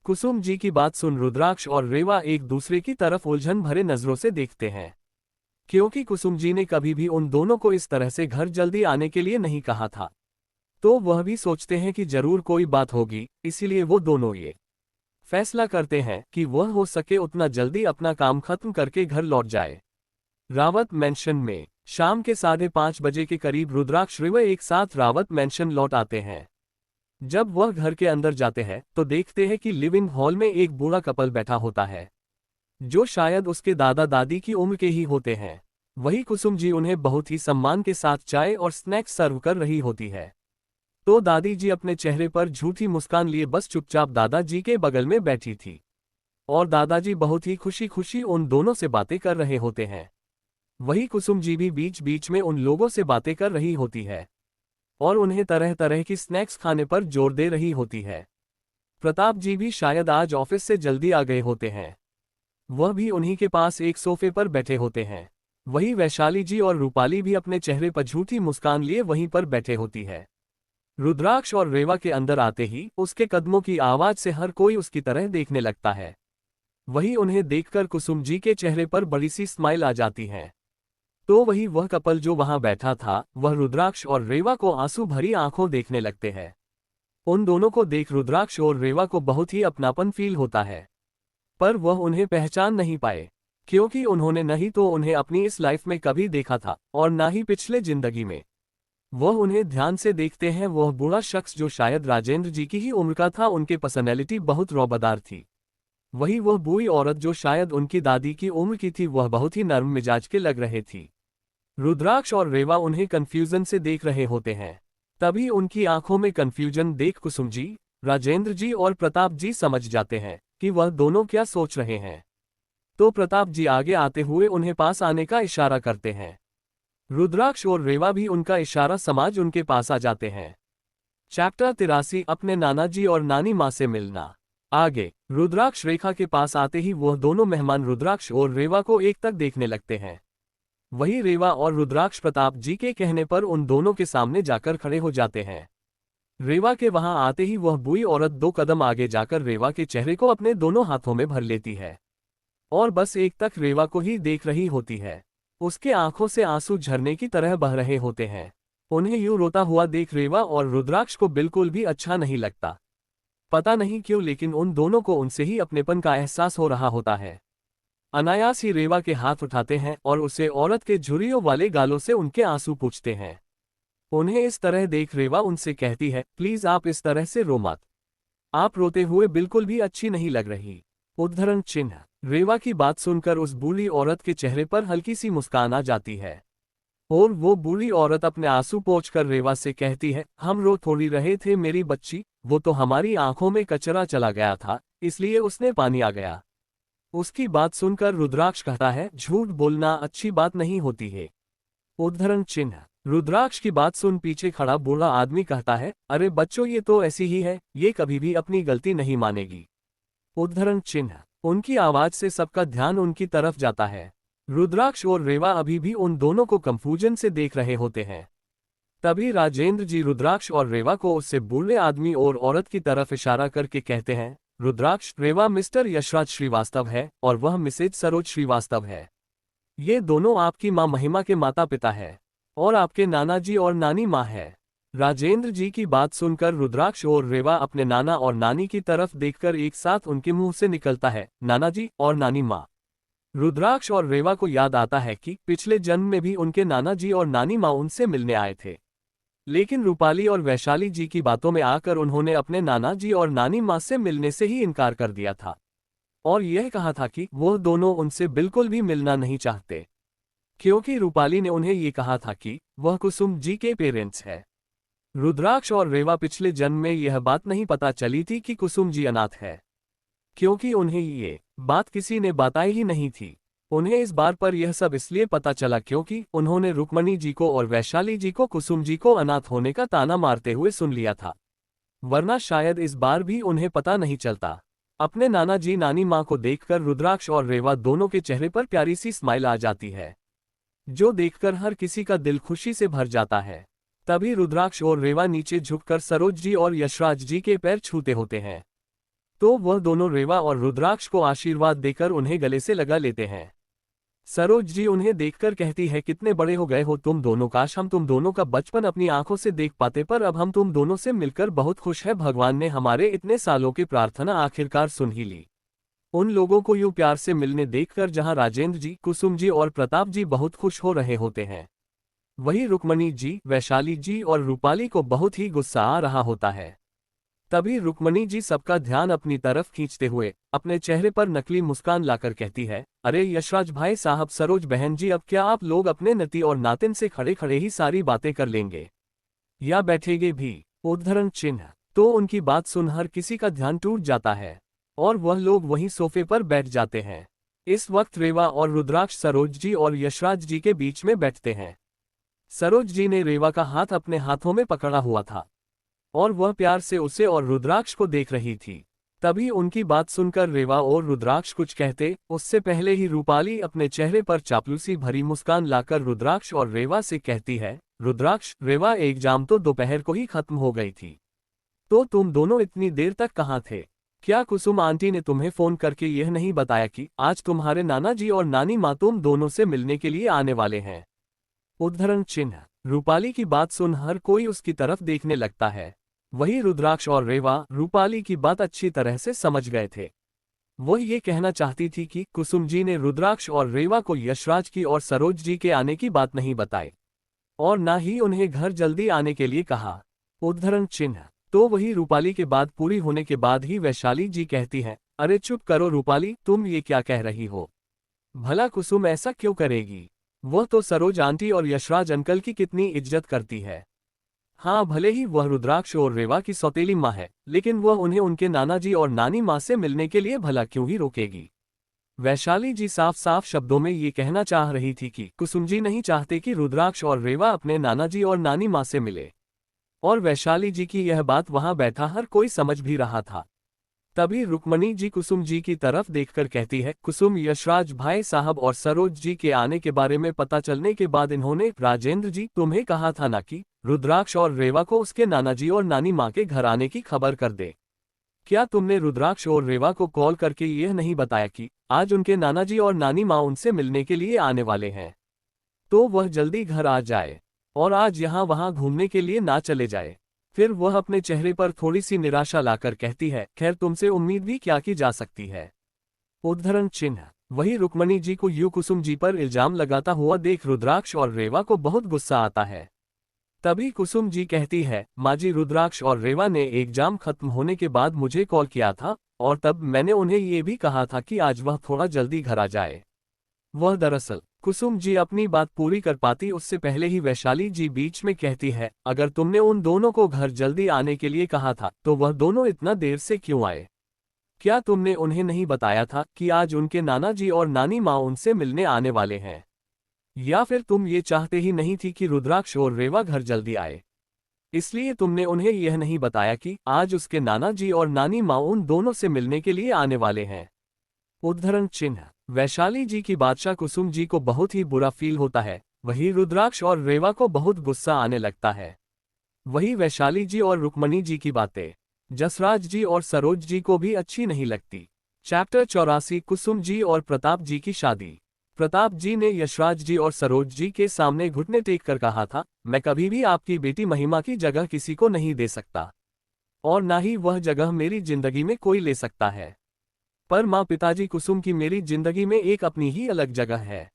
कुसुम जी की बात सुन रुद्राक्ष और रेवा एक दूसरे की तरफ उलझन भरे नजरों से देखते हैं, क्योंकि कुसुम जी ने कभी भी उन दोनों को इस तरह से घर जल्दी आने के लिए नहीं कहा था। तो वह भी सोचते हैं कि जरूर कोई बात होगी, इसीलिए वो दोनों ये फैसला करते हैं कि वह हो सके उतना जल्दी अपना काम खत्म करके घर लौट जाए। रावत मैंशन में शाम के 5:30 बजे के करीब रुद्राक्ष रेवा एक साथ रावत मैंशन लौट आते हैं। जब वह घर के अंदर जाते हैं तो देखते हैं कि लिविंग हॉल में एक बूढ़ा कपल बैठा होता है, जो शायद उसके दादा दादी की उम्र के ही होते हैं। वही कुसुम जी उन्हें बहुत ही सम्मान के साथ चाय और स्नैक्स सर्व कर रही होती है। तो दादी जी अपने चेहरे पर झूठी मुस्कान लिए बस चुपचाप दादाजी के बगल में बैठी थी, और दादाजी बहुत ही खुशी खुशी उन दोनों से बातें कर रहे होते हैं। वही कुसुम जी भी बीच बीच में उन लोगों से बातें कर रही होती है और उन्हें तरह तरह की स्नैक्स खाने पर जोर दे रही होती है। प्रताप जी भी शायद आज ऑफिस से जल्दी आ गए होते हैं, वह भी उन्हीं के पास एक सोफे पर बैठे होते हैं। वही वैशाली जी और रूपाली भी अपने चेहरे पर झूठी मुस्कान लिए वहीं पर बैठे होती है। रुद्राक्ष और रेवा के अंदर आते ही उसके कदमों की आवाज से हर कोई उसकी तरह देखने लगता है। वही उन्हें देखकर कुसुम जी के चेहरे पर बड़ी सी स्माइल आ जाती है। तो वही वह कपल जो वहां बैठा था, वह रुद्राक्ष और रेवा को आंसू भरी आंखों देखने लगते हैं। उन दोनों को देख रुद्राक्ष और रेवा को बहुत ही अपनापन फील होता है, पर वह उन्हें पहचान नहीं पाए, क्योंकि उन्होंने नहीं तो उन्हें अपनी इस लाइफ में कभी देखा था और ना ही पिछले जिंदगी में। वह उन्हें ध्यान से देखते हैं। वह बूढ़ा शख्स जो शायद राजेंद्र जी की ही उम्र का था, उनके पर्सनैलिटी बहुत रौबदार थी। वही वह बूढ़ी औरत जो शायद उनकी दादी की उम्र की थी, वह बहुत ही नर्म मिजाज के लग रहे थी। रुद्राक्ष और रेवा उन्हें कंफ्यूजन से देख रहे होते हैं। तभी उनकी आंखों में कंफ्यूजन देख कुसुम जी, राजेंद्र जी और प्रताप जी समझ जाते हैं कि वह दोनों क्या सोच रहे हैं। तो प्रताप जी आगे आते हुए उन्हें पास आने का इशारा करते हैं। रुद्राक्ष और रेवा भी उनका इशारा समझ उनके पास आ जाते हैं। चैप्टर 83 अपने नाना जी और नानी माँ से मिलना। आगे रुद्राक्ष रेखा के पास आते ही वह दोनों मेहमान रुद्राक्ष और रेवा को एक तक देखने लगते हैं। वही रेवा और रुद्राक्ष प्रताप जी के कहने पर उन दोनों के सामने जाकर खड़े हो जाते हैं। रेवा के वहां आते ही वह बूढ़ी औरत 2 कदम आगे जाकर रेवा के चेहरे को अपने दोनों हाथों में भर लेती है और बस एक तक रेवा को ही देख रही होती है। उसके आंखों से आंसू झरने की तरह बह रहे होते हैं। उन्हें यूं रोता हुआ देख रेवा और रुद्राक्ष को बिल्कुल भी अच्छा नहीं लगता। पता नहीं क्यों, लेकिन उन दोनों को उनसे ही अपनेपन का एहसास हो रहा होता है। अनायास ही रेवा के हाथ उठाते हैं और उसे औरत के झुर्रियों वाले गालों से उनके आंसू पूछते हैं। उन्हें इस तरह देख रेवा उनसे कहती है, प्लीज आप इस तरह से रो मत, आप रोते हुए बिल्कुल भी अच्छी नहीं लग रही। उद्धरण चिन्ह। रेवा की बात सुनकर उस बूढ़ी औरत के चेहरे पर हल्की सी मुस्कान आ जाती है और वो बूढ़ी औरत अपने आंसू पोंछकर रेवा से कहती है, हम रो थोड़ी रहे थे मेरी बच्ची, वो तो हमारी आंखों में कचरा चला गया था, इसलिए उसने पानी आ गया। उसकी बात सुनकर रुद्राक्ष कहता है, झूठ बोलना अच्छी बात नहीं होती है। उद्धरण चिन्ह। रुद्राक्ष की बात सुन पीछे खड़ा बूढ़ा आदमी कहता है, अरे बच्चों ये तो ऐसी ही है, ये कभी भी अपनी गलती नहीं मानेगी। उद्धरण चिन्ह। उनकी आवाज से सबका ध्यान उनकी तरफ जाता है। रुद्राक्ष और रेवा अभी भी उन दोनों को कंफ्यूजन से देख रहे होते हैं। तभी राजेंद्र जी रुद्राक्ष और रेवा को उससे बूढ़े आदमी और औरत की तरफ इशारा करके कहते हैं, रुद्राक्ष, रेवा मिस्टर यशराज श्रीवास्तव है और वह मिसेज सरोज श्रीवास्तव है। ये दोनों आपकी माँ महिमा के माता पिता है और आपके नाना जी और नानी माँ है। राजेंद्र जी की बात सुनकर रुद्राक्ष और रेवा अपने नाना और नानी की तरफ देखकर एक साथ उनके मुंह से निकलता है, नाना जी और नानी माँ। रुद्राक्ष और रेवा को याद आता है कि पिछले जन्म में भी उनके नाना जी और नानी माँ उनसे मिलने आए थे, लेकिन रूपाली और वैशाली जी की बातों में आकर उन्होंने अपने नाना जी और नानी माँ से मिलने से ही इनकार कर दिया था और यह कहा था कि वह दोनों उनसे बिल्कुल भी मिलना नहीं चाहते, क्योंकि रूपाली ने उन्हें ये कहा था कि वह कुसुम जी के पेरेंट्स है। रुद्राक्ष और रेवा पिछले जन्म में यह बात नहीं पता चली थी कि कुसुम जी अनाथ है, क्योंकि उन्हें ये बात किसी ने बताई ही नहीं थी। उन्हें इस बार पर यह सब इसलिए पता चला क्योंकि उन्होंने रुक्मणी जी को और वैशाली जी को कुसुम जी को अनाथ होने का ताना मारते हुए सुन लिया था, वरना शायद इस बार भी उन्हें पता नहीं चलता। अपने नाना जी नानी माँ को देखकर रुद्राक्ष और रेवा दोनों के चेहरे पर प्यारी सी स्माइल आ जाती है, जो देखकर हर किसी का दिल खुशी से भर जाता है। तभी रुद्राक्ष और रेवा नीचे झुककर सरोज जी और यशराज जी के पैर छूते होते हैं। तो वह दोनों रेवा और रुद्राक्ष को आशीर्वाद देकर उन्हें गले से लगा लेते हैं। सरोज जी उन्हें देखकर कहती है, कितने बड़े हो गए हो तुम दोनों, काश हम तुम दोनों का बचपन अपनी आंखों से देख पाते, पर अब हम तुम दोनों से मिलकर बहुत खुश है। भगवान ने हमारे इतने सालों की प्रार्थना आखिरकार सुन ही ली। उन लोगों को यूं प्यार से मिलने देखकर जहां राजेंद्र जी, कुसुम जी और प्रताप जी बहुत खुश हो रहे होते हैं, वहीं रुक्मणी जी, वैशाली जी और रूपाली को बहुत ही गुस्सा आ रहा होता है। तभी रुक्मणी जी सबका ध्यान अपनी तरफ खींचते हुए अपने चेहरे पर नकली मुस्कान लाकर कहती है, अरे यशराज भाई साहब, सरोज बहन जी, अब क्या आप लोग अपने नती और नातिन से खड़े खड़े ही सारी बातें कर लेंगे या बैठेंगे भी? उद्धरण चिन्ह। तो उनकी बात सुन हर किसी का ध्यान टूट जाता है और वह लोग वहीं सोफे पर बैठ जाते हैं। इस वक्त रेवा और रुद्राक्ष सरोज जी और यशराज जी के बीच में बैठते हैं। सरोज जी ने रेवा का हाथ अपने हाथों में पकड़ा हुआ था और वह प्यार से उसे और रुद्राक्ष को देख रही थी। तभी उनकी बात सुनकर रेवा और रुद्राक्ष कुछ कहते उससे पहले ही रूपाली अपने चेहरे पर चापलूसी भरी मुस्कान लाकर रुद्राक्ष और रेवा से कहती है, रुद्राक्ष, रेवा, एग्जाम तो दोपहर को ही खत्म हो गई थी, तो तुम दोनों इतनी देर तक कहाँ थे? क्या कुसुम आंटी ने तुम्हें फोन करके यह नहीं बताया कि आज तुम्हारे नाना जी और नानी माँ तुम दोनों से मिलने के लिए आने वाले हैं? उद्धरण चिन्ह। रूपाली की बात सुन हर कोई उसकी तरफ देखने लगता है। वही रुद्राक्ष और रेवा रूपाली की बात अच्छी तरह से समझ गए थे। वह ये कहना चाहती थी कि कुसुम जी ने रुद्राक्ष और रेवा को यशराज की और सरोज जी के आने की बात नहीं बताई और ना ही उन्हें घर जल्दी आने के लिए कहा। उद्धरण चिन्ह। तो वही रूपाली के बात पूरी होने के बाद ही वैशाली जी कहती हैं, अरे चुप करो रूपाली, तुम ये क्या कह रही हो? भला कुसुम ऐसा क्यों करेगी? वह तो सरोज आंटी और यशराज अंकल की कितनी इज्जत करती है। हाँ, भले ही वह रुद्राक्ष और रेवा की सौतेली माँ है, लेकिन वह उन्हें उनके नाना जी और नानी माँ से मिलने के लिए भला क्यों ही रोकेगी? वैशाली जी साफ साफ शब्दों में ये कहना चाह रही थी कि कुसुम जी नहीं चाहते कि रुद्राक्ष और रेवा अपने नाना जी और नानी माँ से मिले, और वैशाली जी की यह बात वहां बैठा हर कोई समझ भी रहा था। तभी रुक्मणी जी कुसुम जी की तरफ देखकर कहती है, कुसुम, यशराज भाई साहब और सरोज जी के आने के बारे में पता चलने के बाद इन्होंने राजेंद्र जी तुम्हें कहा था ना कि रुद्राक्ष और रेवा को उसके नाना जी और नानी माँ के घर आने की खबर कर दे। क्या तुमने रुद्राक्ष और रेवा को कॉल करके यह नहीं बताया कि आज उनके नाना जी और नानी माँ उनसे मिलने के लिए आने वाले हैं, तो वह जल्दी घर आ जाए और आज यहाँ वहाँ घूमने के लिए ना चले जाए? फिर वह अपने चेहरे पर थोड़ी सी निराशा लाकर कहती है, खैर तुमसे उम्मीद भी क्या की जा सकती है। उद्धरण चिन्ह। वही रुक्मणी जी को यूं कुसुम जी पर इल्जाम लगाता हुआ देख रुद्राक्ष और रेवा को बहुत गुस्सा आता है। तभी कुसुम जी कहती है, माँ जी, रुद्राक्ष और रेवा ने एग्जाम खत्म होने के बाद मुझे कॉल किया था और तब मैंने उन्हें ये भी कहा था कि आज वह थोड़ा जल्दी घर आ जाए। वह दरअसल कुसुम जी अपनी बात पूरी कर पाती उससे पहले ही वैशाली जी बीच में कहती है, अगर तुमने उन दोनों को घर जल्दी आने के लिए कहा था तो वह दोनों इतना देर से क्यों आए? क्या तुमने उन्हें नहीं बताया था कि आज उनके नाना जी और नानी माँ उनसे मिलने आने वाले हैं? या फिर तुम ये चाहते ही नहीं थी कि रुद्राक्ष और रेवा घर जल्दी आए, इसलिए तुमने उन्हें यह नहीं बताया कि आज उसके नाना जी और नानी माँ उन दोनों से मिलने के लिए आने वाले हैं? उद्धरण चिन्ह। वैशाली जी की बादशाह कुसुम जी को बहुत ही बुरा फील होता है, वही रुद्राक्ष और रेवा को बहुत गुस्सा आने लगता है। वही वैशाली जी और रुक्मणी जी की बातें जसराज जी और सरोज जी को भी अच्छी नहीं लगती। चैप्टर 84, कुसुम जी और प्रताप जी की शादी। प्रताप जी ने यशराज जी और सरोज जी के सामने घुटने टेक कर कहा था, मैं कभी भी आपकी बेटी महिमा की जगह किसी को नहीं दे सकता और ना ही वह जगह मेरी जिंदगी में कोई ले सकता है। पर माँ, पिताजी, कुसुम की मेरी जिंदगी में एक अपनी ही अलग जगह है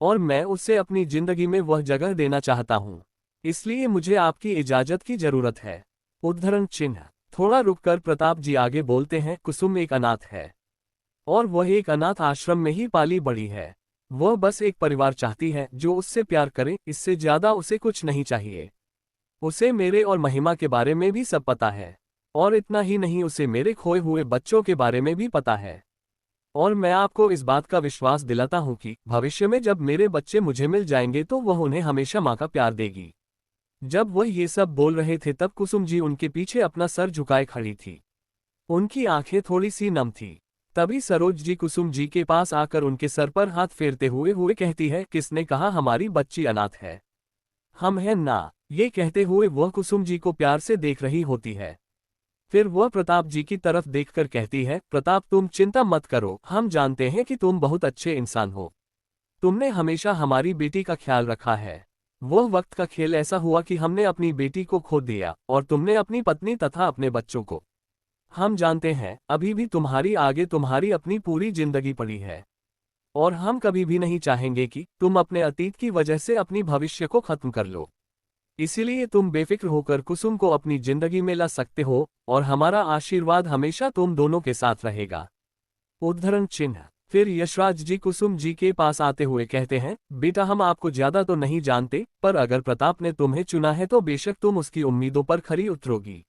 और मैं उससे अपनी जिंदगी में वह जगह देना चाहता हूँ, इसलिए मुझे आपकी इजाजत की जरूरत है। उद्धरण चिन्ह। थोड़ा रुककर प्रताप जी आगे बोलते हैं, कुसुम एक अनाथ है और वह एक अनाथ आश्रम में ही पाली बड़ी है। वह बस एक परिवार चाहती है जो उससे प्यार करे, इससे ज्यादा उसे कुछ नहीं चाहिए। उसे मेरे और महिमा के बारे में भी सब पता है और इतना ही नहीं, उसे मेरे खोए हुए बच्चों के बारे में भी पता है। और मैं आपको इस बात का विश्वास दिलाता हूं कि भविष्य में जब मेरे बच्चे मुझे मिल जाएंगे तो वह उन्हें हमेशा माँ का प्यार देगी। जब वह ये सब बोल रहे थे तब कुसुम जी उनके पीछे अपना सर झुकाए खड़ी थी। उनकी आंखें थोड़ी सी नम थी। तभी सरोज जी कुसुम जी के पास आकर उनके सर पर हाथ फेरते हुए कहती है, किसने कहा हमारी बच्ची अनाथ है? हम हैं ना। ये कहते हुए वह कुसुम जी को प्यार से देख रही होती है। फिर वह प्रताप जी की तरफ देखकर कहती है, प्रताप तुम चिंता मत करो, हम जानते हैं कि तुम बहुत अच्छे इंसान हो। तुमने हमेशा हमारी बेटी का ख्याल रखा है। वह वक्त का खेल ऐसा हुआ कि हमने अपनी बेटी को खो दिया और तुमने अपनी पत्नी तथा अपने बच्चों को। हम जानते हैं अभी भी तुम्हारी आगे तुम्हारी अपनी पूरी जिंदगी पड़ी है और हम कभी भी नहीं चाहेंगे कि तुम अपने अतीत की वजह से अपनी भविष्य को खत्म कर लो। इसीलिए तुम बेफिक्र होकर कुसुम को अपनी जिंदगी में ला सकते हो और हमारा आशीर्वाद हमेशा तुम दोनों के साथ रहेगा। उद्धरण चिन्ह। फिर यशराज जी कुसुम जी के पास आते हुए कहते हैं, बेटा हम आपको ज्यादा तो नहीं जानते, पर अगर प्रताप ने तुम्हें चुना है तो बेशक तुम उसकी उम्मीदों पर खरी उतरोगी।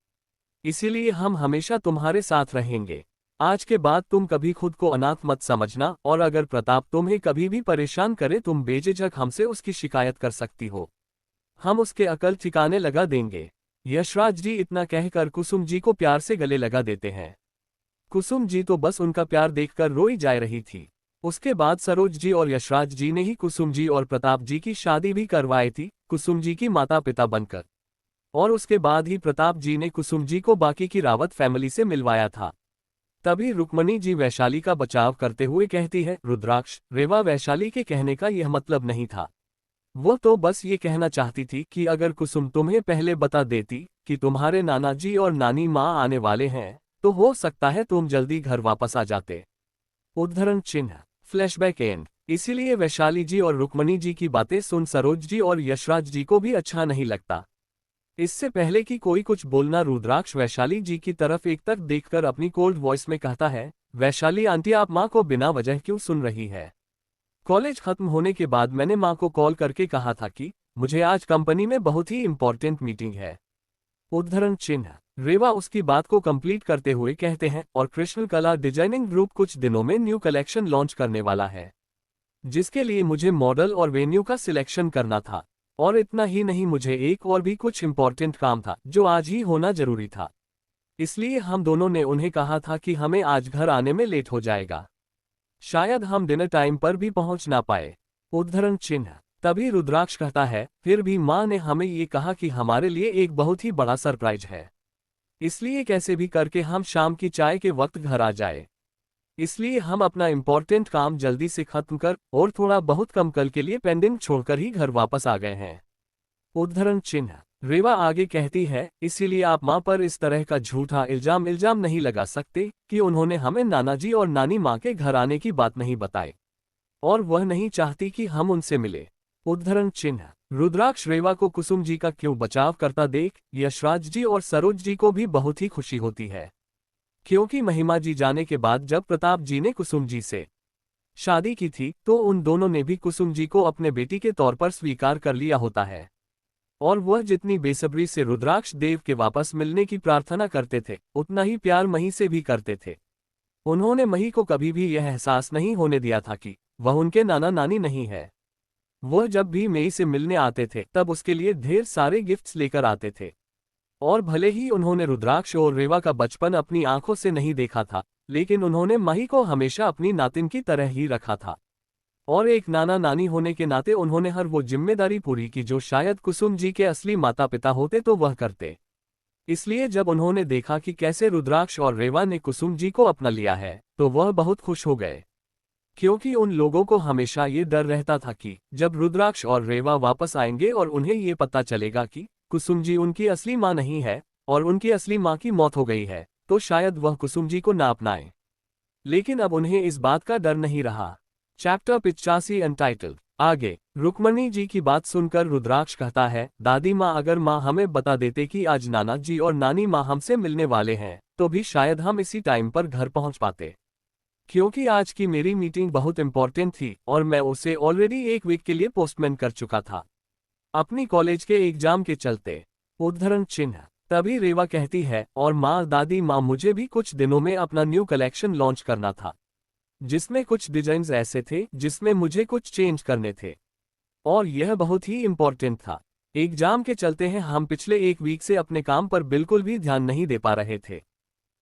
इसीलिए हम हमेशा तुम्हारे साथ रहेंगे। आज के बाद तुम कभी खुद को अनाथ मत समझना और अगर प्रताप तुम्हें कभी भी परेशान करे तुम बेझिझक हमसे उसकी शिकायत कर सकती हो। हम उसके अकल ठिकाने लगा देंगे। यशराज जी इतना कहकर कुसुम जी को प्यार से गले लगा देते हैं। कुसुम जी तो बस उनका प्यार देखकर रोई जा रही थी। उसके बाद सरोज जी और यशराज जी ने ही कुसुम जी और प्रताप जी की शादी भी करवाई थी, कुसुम जी की माता पिता बनकर। और उसके बाद ही प्रताप जी ने कुसुम जी को बाकी की रावत फैमिली से मिलवाया था। तभी रुक्मणी जी वैशाली का बचाव करते हुए कहती है, रुद्राक्ष, रेवा वैशाली के कहने का यह मतलब नहीं था। वो तो बस ये कहना चाहती थी कि अगर कुसुम तुम्हें पहले बता देती कि तुम्हारे नाना जी और नानी माँ आने वाले हैं तो हो सकता है तुम जल्दी घर वापस आ जाते। उद्धरण चिन्ह। Flashback and. इसीलिए वैशाली जी और रुक्मणी जी की बातें सुन सरोज जी और यशराज जी को भी अच्छा नहीं लगता। इससे पहले कि कोई कुछ बोलना रुद्राक्ष वैशाली जी की तरफ एकटक देखकर अपनी कोल्ड वॉइस में कहता है, वैशाली आंटी आप माँ को बिना वजह क्यों सुन रही है? कॉलेज खत्म होने के बाद मैंने माँ को कॉल करके कहा था कि मुझे आज कंपनी में बहुत ही इंपॉर्टेंट मीटिंग है। उद्धरण चिन्ह। रेवा उसकी बात को कंप्लीट करते हुए कहते हैं, और कृष्ण कला डिजाइनिंग ग्रुप कुछ दिनों में न्यू कलेक्शन लॉन्च करने वाला है, जिसके लिए मुझे मॉडल और वेन्यू का सिलेक्शन करना था। और इतना ही नहीं, मुझे एक और भी कुछ इंपॉर्टेंट काम था जो आज ही होना जरूरी था। इसलिए हम दोनों ने उन्हें कहा था कि हमें आज घर आने में लेट हो जाएगा। शायद हम डिनर टाइम पर भी पहुंच ना पाए। उद्धरण चिन्ह। तभी रुद्राक्ष कहता है, फिर भी माँ ने हमें ये कहा कि हमारे लिए एक बहुत ही बड़ा सरप्राइज है, इसलिए कैसे भी करके हम शाम की चाय के वक्त घर आ जाए। इसलिए हम अपना इम्पोर्टेंट काम जल्दी से खत्म कर और थोड़ा बहुत कम कल के लिए पेंडिंग छोड़कर ही घर वापस आ गए हैं। उद्धरण चिन्ह। रेवा आगे कहती है, इसीलिए आप माँ पर इस तरह का झूठा इल्जाम नहीं लगा सकते कि उन्होंने हमें नाना जी और नानी माँ के घर आने की बात नहीं बताई और वह नहीं चाहती कि हम उनसे मिले। उद्धरण चिन्ह। रुद्राक्ष रेवा को कुसुम जी का क्यों बचाव करता देख यशराज जी और सरोज जी को भी बहुत ही खुशी होती है, क्योंकि महिमा जी जाने के बाद जब प्रताप जी ने कुसुम जी से शादी की थी तो उन दोनों ने भी कुसुम जी को अपने बेटी के तौर पर स्वीकार कर लिया होता है और वह जितनी बेसब्री से रुद्राक्ष देव के वापस मिलने की प्रार्थना करते थे उतना ही प्यार मही से भी करते थे। उन्होंने मही को कभी भी यह एहसास नहीं होने दिया था कि वह उनके नाना नानी नहीं है। वह जब भी मई से मिलने आते थे तब उसके लिए ढेर सारे गिफ्ट्स लेकर आते थे और भले ही उन्होंने रुद्राक्ष और रेवा का बचपन अपनी आंखों से नहीं देखा था, लेकिन उन्होंने मही को हमेशा अपनी नातिन की तरह ही रखा था और एक नाना नानी होने के नाते उन्होंने हर वो जिम्मेदारी पूरी की जो शायद कुसुम जी के असली माता पिता होते तो वह करते। इसलिए जब उन्होंने देखा कि कैसे रुद्राक्ष और रेवा ने कुसुम जी को अपना लिया है तो वह बहुत खुश हो गए, क्योंकि उन लोगों को हमेशा ये डर रहता था कि जब रुद्राक्ष और रेवा वापस आएंगे और उन्हें ये पता चलेगा कि कुसुम जी उनकी असली माँ नहीं है और उनकी असली माँ की मौत हो गई है तो शायद वह कुसुम जी को ना अपनाएं। लेकिन अब उन्हें इस बात का डर नहीं रहा। Chapter 85 untitled. आगे रुक्मणी जी की बात सुनकर रुद्राक्ष कहता है, दादी माँ अगर माँ हमें बता देते कि आज नाना जी और नानी माँ हमसे मिलने वाले हैं तो भी शायद हम इसी टाइम पर घर पहुँच पाते, क्योंकि आज की मेरी मीटिंग बहुत इंपॉर्टेंट थी और मैं उसे ऑलरेडी एक वीक के लिए पोस्टपोन कर चुका था अपनी कॉलेज के एग्जाम के चलते। उद्धरण चिन्ह। तभी रेवा कहती है, और माँ दादी माँ मुझे भी कुछ दिनों में अपना न्यू कलेक्शन लॉन्च करना था, जिसमें कुछ डिजाइन्स ऐसे थे जिसमें मुझे कुछ चेंज करने थे और यह बहुत ही इंपॉर्टेंट था। एग्जाम के चलते हैं हम पिछले एक वीक से अपने काम पर बिल्कुल भी ध्यान नहीं दे पा रहे थे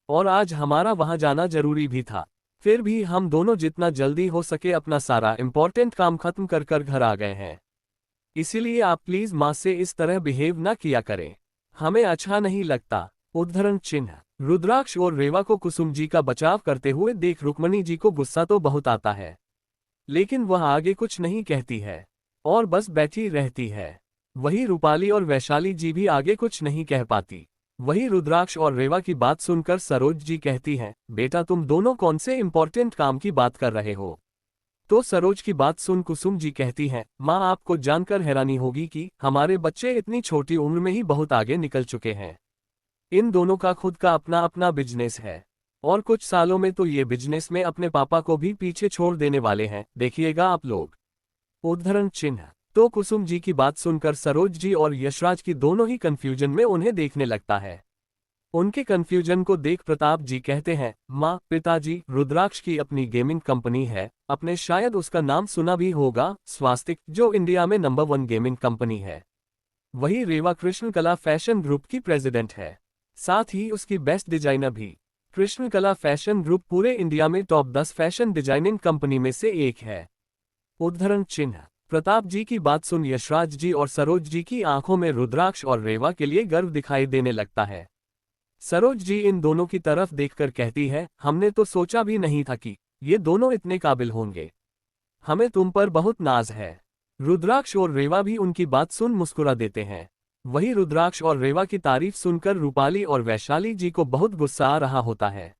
और आज हमारा वहां जाना जरूरी भी था। फिर भी हम दोनों जितना जल्दी हो सके अपना सारा इंपॉर्टेंट काम खत्म कर घर आ गए हैं। इसीलिए आप प्लीज माँ से इस तरह बिहेव ना किया करें, हमें अच्छा नहीं लगता। उद्धरण चिन्ह। रुद्राक्ष और रेवा को कुसुम जी का बचाव करते हुए देख रुक्मणी जी को गुस्सा तो बहुत आता है, लेकिन वह आगे कुछ नहीं कहती है और बस बैठी रहती है। वही रूपाली और वैशाली जी भी आगे कुछ नहीं कह पाती। वही रुद्राक्ष और रेवा की बात सुनकर सरोज जी कहती हैं, बेटा तुम दोनों कौन से इंपॉर्टेंट काम की बात कर रहे हो? तो सरोज की बात सुन कुसुम जी कहती हैं, माँ आपको जानकर हैरानी होगी कि हमारे बच्चे इतनी छोटी उम्र में ही बहुत आगे निकल चुके हैं। इन दोनों का खुद का अपना अपना बिजनेस है और कुछ सालों में तो ये बिजनेस में अपने पापा को भी पीछे छोड़ देने वाले हैं, देखिएगा आप लोग। उद्धरण चिन्ह। तो कुसुम जी की बात सुनकर सरोज जी और यशराज की दोनों ही कंफ्यूजन में उन्हें देखने लगता है। उनके कंफ्यूजन को देख प्रताप जी कहते हैं, माँ पिताजी, रुद्राक्ष की अपनी गेमिंग कंपनी है, अपने शायद उसका नाम सुना भी होगा, स्वास्तिक, जो इंडिया में नंबर 1 गेमिंग कंपनी है। वही रेवा कृष्ण कला फैशन ग्रुप की प्रेसिडेंट है, साथ ही उसकी बेस्ट डिजाइनर भी। कृष्ण कला फैशन ग्रुप पूरे इंडिया में टॉप 10 फैशन डिजाइनिंग कंपनी में से एक है। उद्धरण चिन्ह। प्रताप जी की बात सुन यशराज जी और सरोज जी की आंखों में रुद्राक्ष और रेवा के लिए गर्व दिखाई देने लगता है। सरोज जी इन दोनों की तरफ देखकर कहती है, हमने तो सोचा भी नहीं था कि ये दोनों इतने काबिल होंगे। हमें तुम पर बहुत नाज है। रुद्राक्ष और रेवा भी उनकी बात सुन मुस्कुरा देते हैं। वही रुद्राक्ष और रेवा की तारीफ सुनकर रूपाली और वैशाली जी को बहुत गुस्सा आ रहा होता है।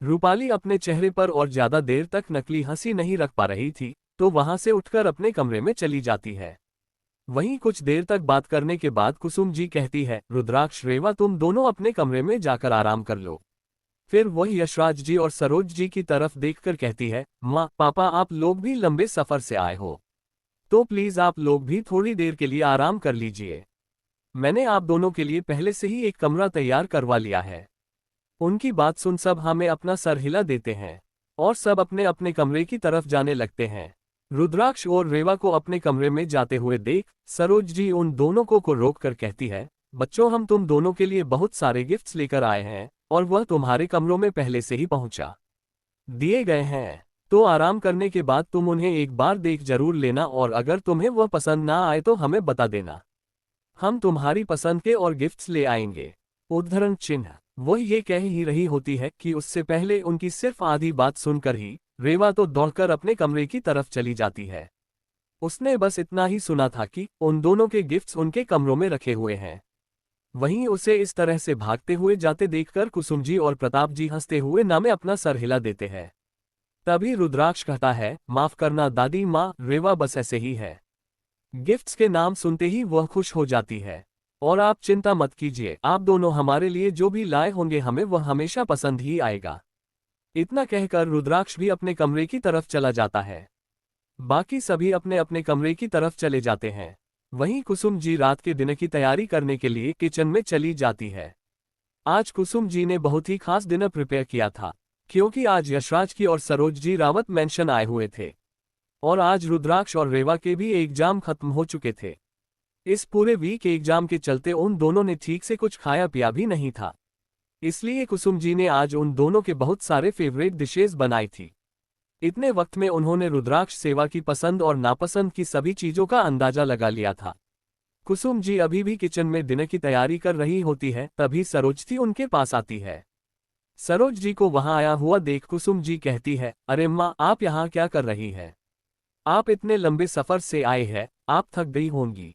रूपाली अपने चेहरे पर और ज्यादा देर तक नकली हंसी नहीं रख पा रही थी, तो वहां से उठकर अपने कमरे में चली जाती है। वहीं कुछ देर तक बात करने के बाद कुसुम जी कहती है, रुद्राक्ष रेवा तुम दोनों अपने कमरे में जाकर आराम कर लो। फिर वही यशराज जी और सरोज जी की तरफ देखकर कहती है, माँ पापा आप लोग भी लंबे सफर से आए हो, तो प्लीज आप लोग भी थोड़ी देर के लिए आराम कर लीजिए। मैंने आप दोनों के लिए पहले से ही एक कमरा तैयार करवा लिया है। उनकी बात सुन सब हमें अपना सर हिला देते हैं और सब अपने अपने कमरे की तरफ जाने लगते हैं। रुद्राक्ष और रेवा को अपने कमरे में जाते हुए देख सरोज जी उन दोनों को रोक कर कहती है, बच्चों हम तुम दोनों के लिए बहुत सारे गिफ्ट्स लेकर आए हैं और वह तुम्हारे कमरों में पहले से ही पहुंचा दिए गए हैं, तो आराम करने के बाद तुम उन्हें एक बार देख जरूर लेना और अगर तुम्हें वह पसंद ना आए तो हमें बता देना, हम तुम्हारी पसंद के और गिफ्ट्स ले आएंगे। उद्धरण चिन्ह। वह ये कह ही रही होती है कि उससे पहले उनकी सिर्फ आधी बात सुनकर ही रेवा तो दौड़कर अपने कमरे की तरफ चली जाती है। उसने बस इतना ही सुना था कि उन दोनों के गिफ्ट्स उनके कमरों में रखे हुए हैं। वहीं उसे इस तरह से भागते हुए जाते देखकर कुसुम जी और प्रताप जी हंसते हुए ना में अपना सर हिला देते हैं। तभी रुद्राक्ष कहता है, माफ करना दादी माँ, रेवा बस ऐसे ही है। गिफ्ट्स के नाम सुनते ही वह खुश हो जाती है और आप चिंता मत कीजिए, आप दोनों हमारे लिए जो भी लाए होंगे हमें वह हमेशा पसंद ही आएगा। इतना कहकर रुद्राक्ष भी अपने कमरे की तरफ चला जाता है। बाकी सभी अपने अपने कमरे की तरफ चले जाते हैं। वहीं कुसुम जी रात के डिनर की तैयारी करने के लिए किचन में चली जाती है। आज कुसुम जी ने बहुत ही खास डिनर प्रिपेयर किया था, क्योंकि आज यशराज की और सरोज जी रावत मेंशन आए हुए थे और आज रुद्राक्ष और रेवा के भी एग्जाम खत्म हो चुके थे। इस पूरे वीक एग्जाम के चलते उन दोनों ने ठीक से कुछ खाया पिया भी नहीं था, इसलिए कुसुम जी ने आज उन दोनों के बहुत सारे फेवरेट डिशेज बनाई थी। इतने वक्त में उन्होंने रुद्राक्ष सेवा की पसंद और नापसंद की सभी चीजों का अंदाजा लगा लिया था। कुसुम जी अभी भी किचन में डिनर की तैयारी कर रही होती है, तभी सरोज थी उनके पास आती है। सरोज जी को वहां आया हुआ देख कुसुम जी कहती है, अरे माँ आप यहाँ क्या कर रही है? आप इतने लंबे सफर से आए हैं, आप थक गई होंगी,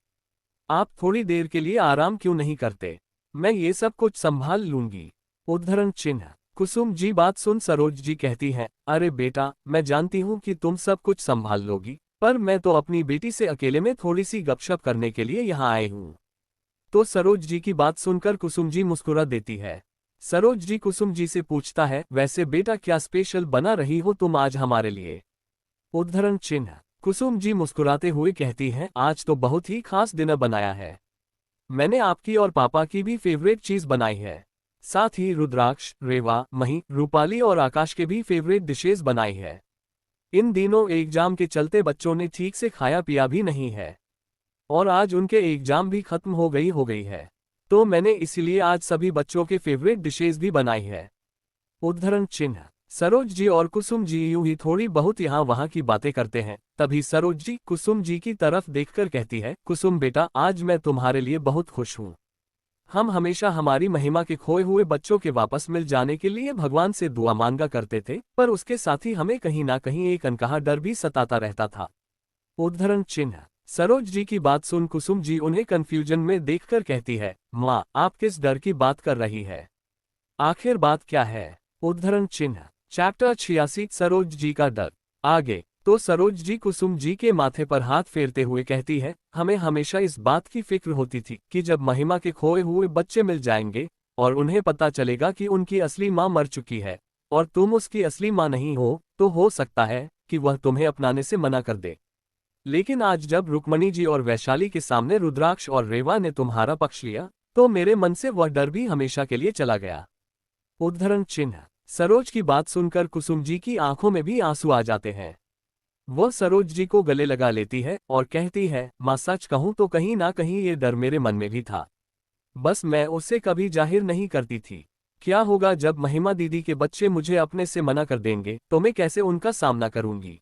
आप थोड़ी देर के लिए आराम क्यों नहीं करते? मैं ये सब कुछ संभाल लूंगी। उद्धरण चिन्ह। कुसुम जी बात सुन सरोज जी कहती हैं, अरे बेटा मैं जानती हूँ कि तुम सब कुछ संभाल लोगी, पर मैं तो अपनी बेटी से अकेले में थोड़ी सी गपशप करने के लिए यहाँ आई हूँ। तो सरोज जी की बात सुनकर कुसुम जी मुस्कुरा देती है। सरोज जी कुसुम जी से पूछता है, वैसे बेटा क्या स्पेशल बना रही हो तुम आज हमारे लिए? उद्धरण चिन्ह। कुसुम जी मुस्कुराते हुए कहती हैं, आज तो बहुत ही खास डिनर बनाया है। मैंने आपकी और पापा की भी फेवरेट चीज बनाई है, साथ ही रुद्राक्ष, रेवा, मही, रूपाली और आकाश के भी फेवरेट डिशेज बनाई है। इन दिनों एग्जाम के चलते बच्चों ने ठीक से खाया पिया भी नहीं है और आज उनके एग्जाम भी खत्म हो गई है, तो मैंने इसलिए आज सभी बच्चों के फेवरेट डिशेज भी बनाई है। उद्धरण चिन्ह। सरोज जी और कुसुम जी यूं ही थोड़ी बहुत यहाँ वहाँ की बातें करते हैं। तभी सरोज जी कुसुम जी की तरफ देखकर कहती है, कुसुम बेटा, आज मैं तुम्हारे लिए बहुत खुश हूँ। हम हमेशा हमारी महिमा के खोए हुए बच्चों के वापस मिल जाने के लिए भगवान से दुआ मांगा करते थे, पर उसके साथ ही हमें कहीं ना कहीं एक अनकहा डर भी सताता रहता था। उद्धरण चिन्ह। सरोज जी की बात सुन कुसुम जी उन्हें कंफ्यूजन में देखकर कहती है, माँ, आप किस डर की बात कर रही है? आखिर बात क्या है? उद्धरण चिन्ह। चैप्टर 86 सरोज जी का डर। आगे तो सरोज जी कुसुम जी के माथे पर हाथ फेरते हुए कहती है, हमें हमेशा इस बात की फिक्र होती थी कि जब महिमा के खोए हुए बच्चे मिल जाएंगे और उन्हें पता चलेगा कि उनकी असली माँ मर चुकी है और तुम उसकी असली माँ नहीं हो, तो हो सकता है कि वह तुम्हें अपनाने से मना कर दे। लेकिन आज जब रुक्मणी जी और वैशाली के सामने रुद्राक्ष और रेवा ने तुम्हारा पक्ष लिया, तो मेरे मन से वह डर भी हमेशा के लिए चला गया। उद्धरण चिन्ह। सरोज की बात सुनकर कुसुम जी की आंखों में भी आंसू आ जाते हैं। वह सरोज जी को गले लगा लेती है और कहती है, माँ, सच कहूं तो कहीं ना कहीं ये डर मेरे मन में भी था, बस मैं उसे कभी जाहिर नहीं करती थी। क्या होगा जब महिमा दीदी के बच्चे मुझे अपने से मना कर देंगे, तो मैं कैसे उनका सामना करूंगी?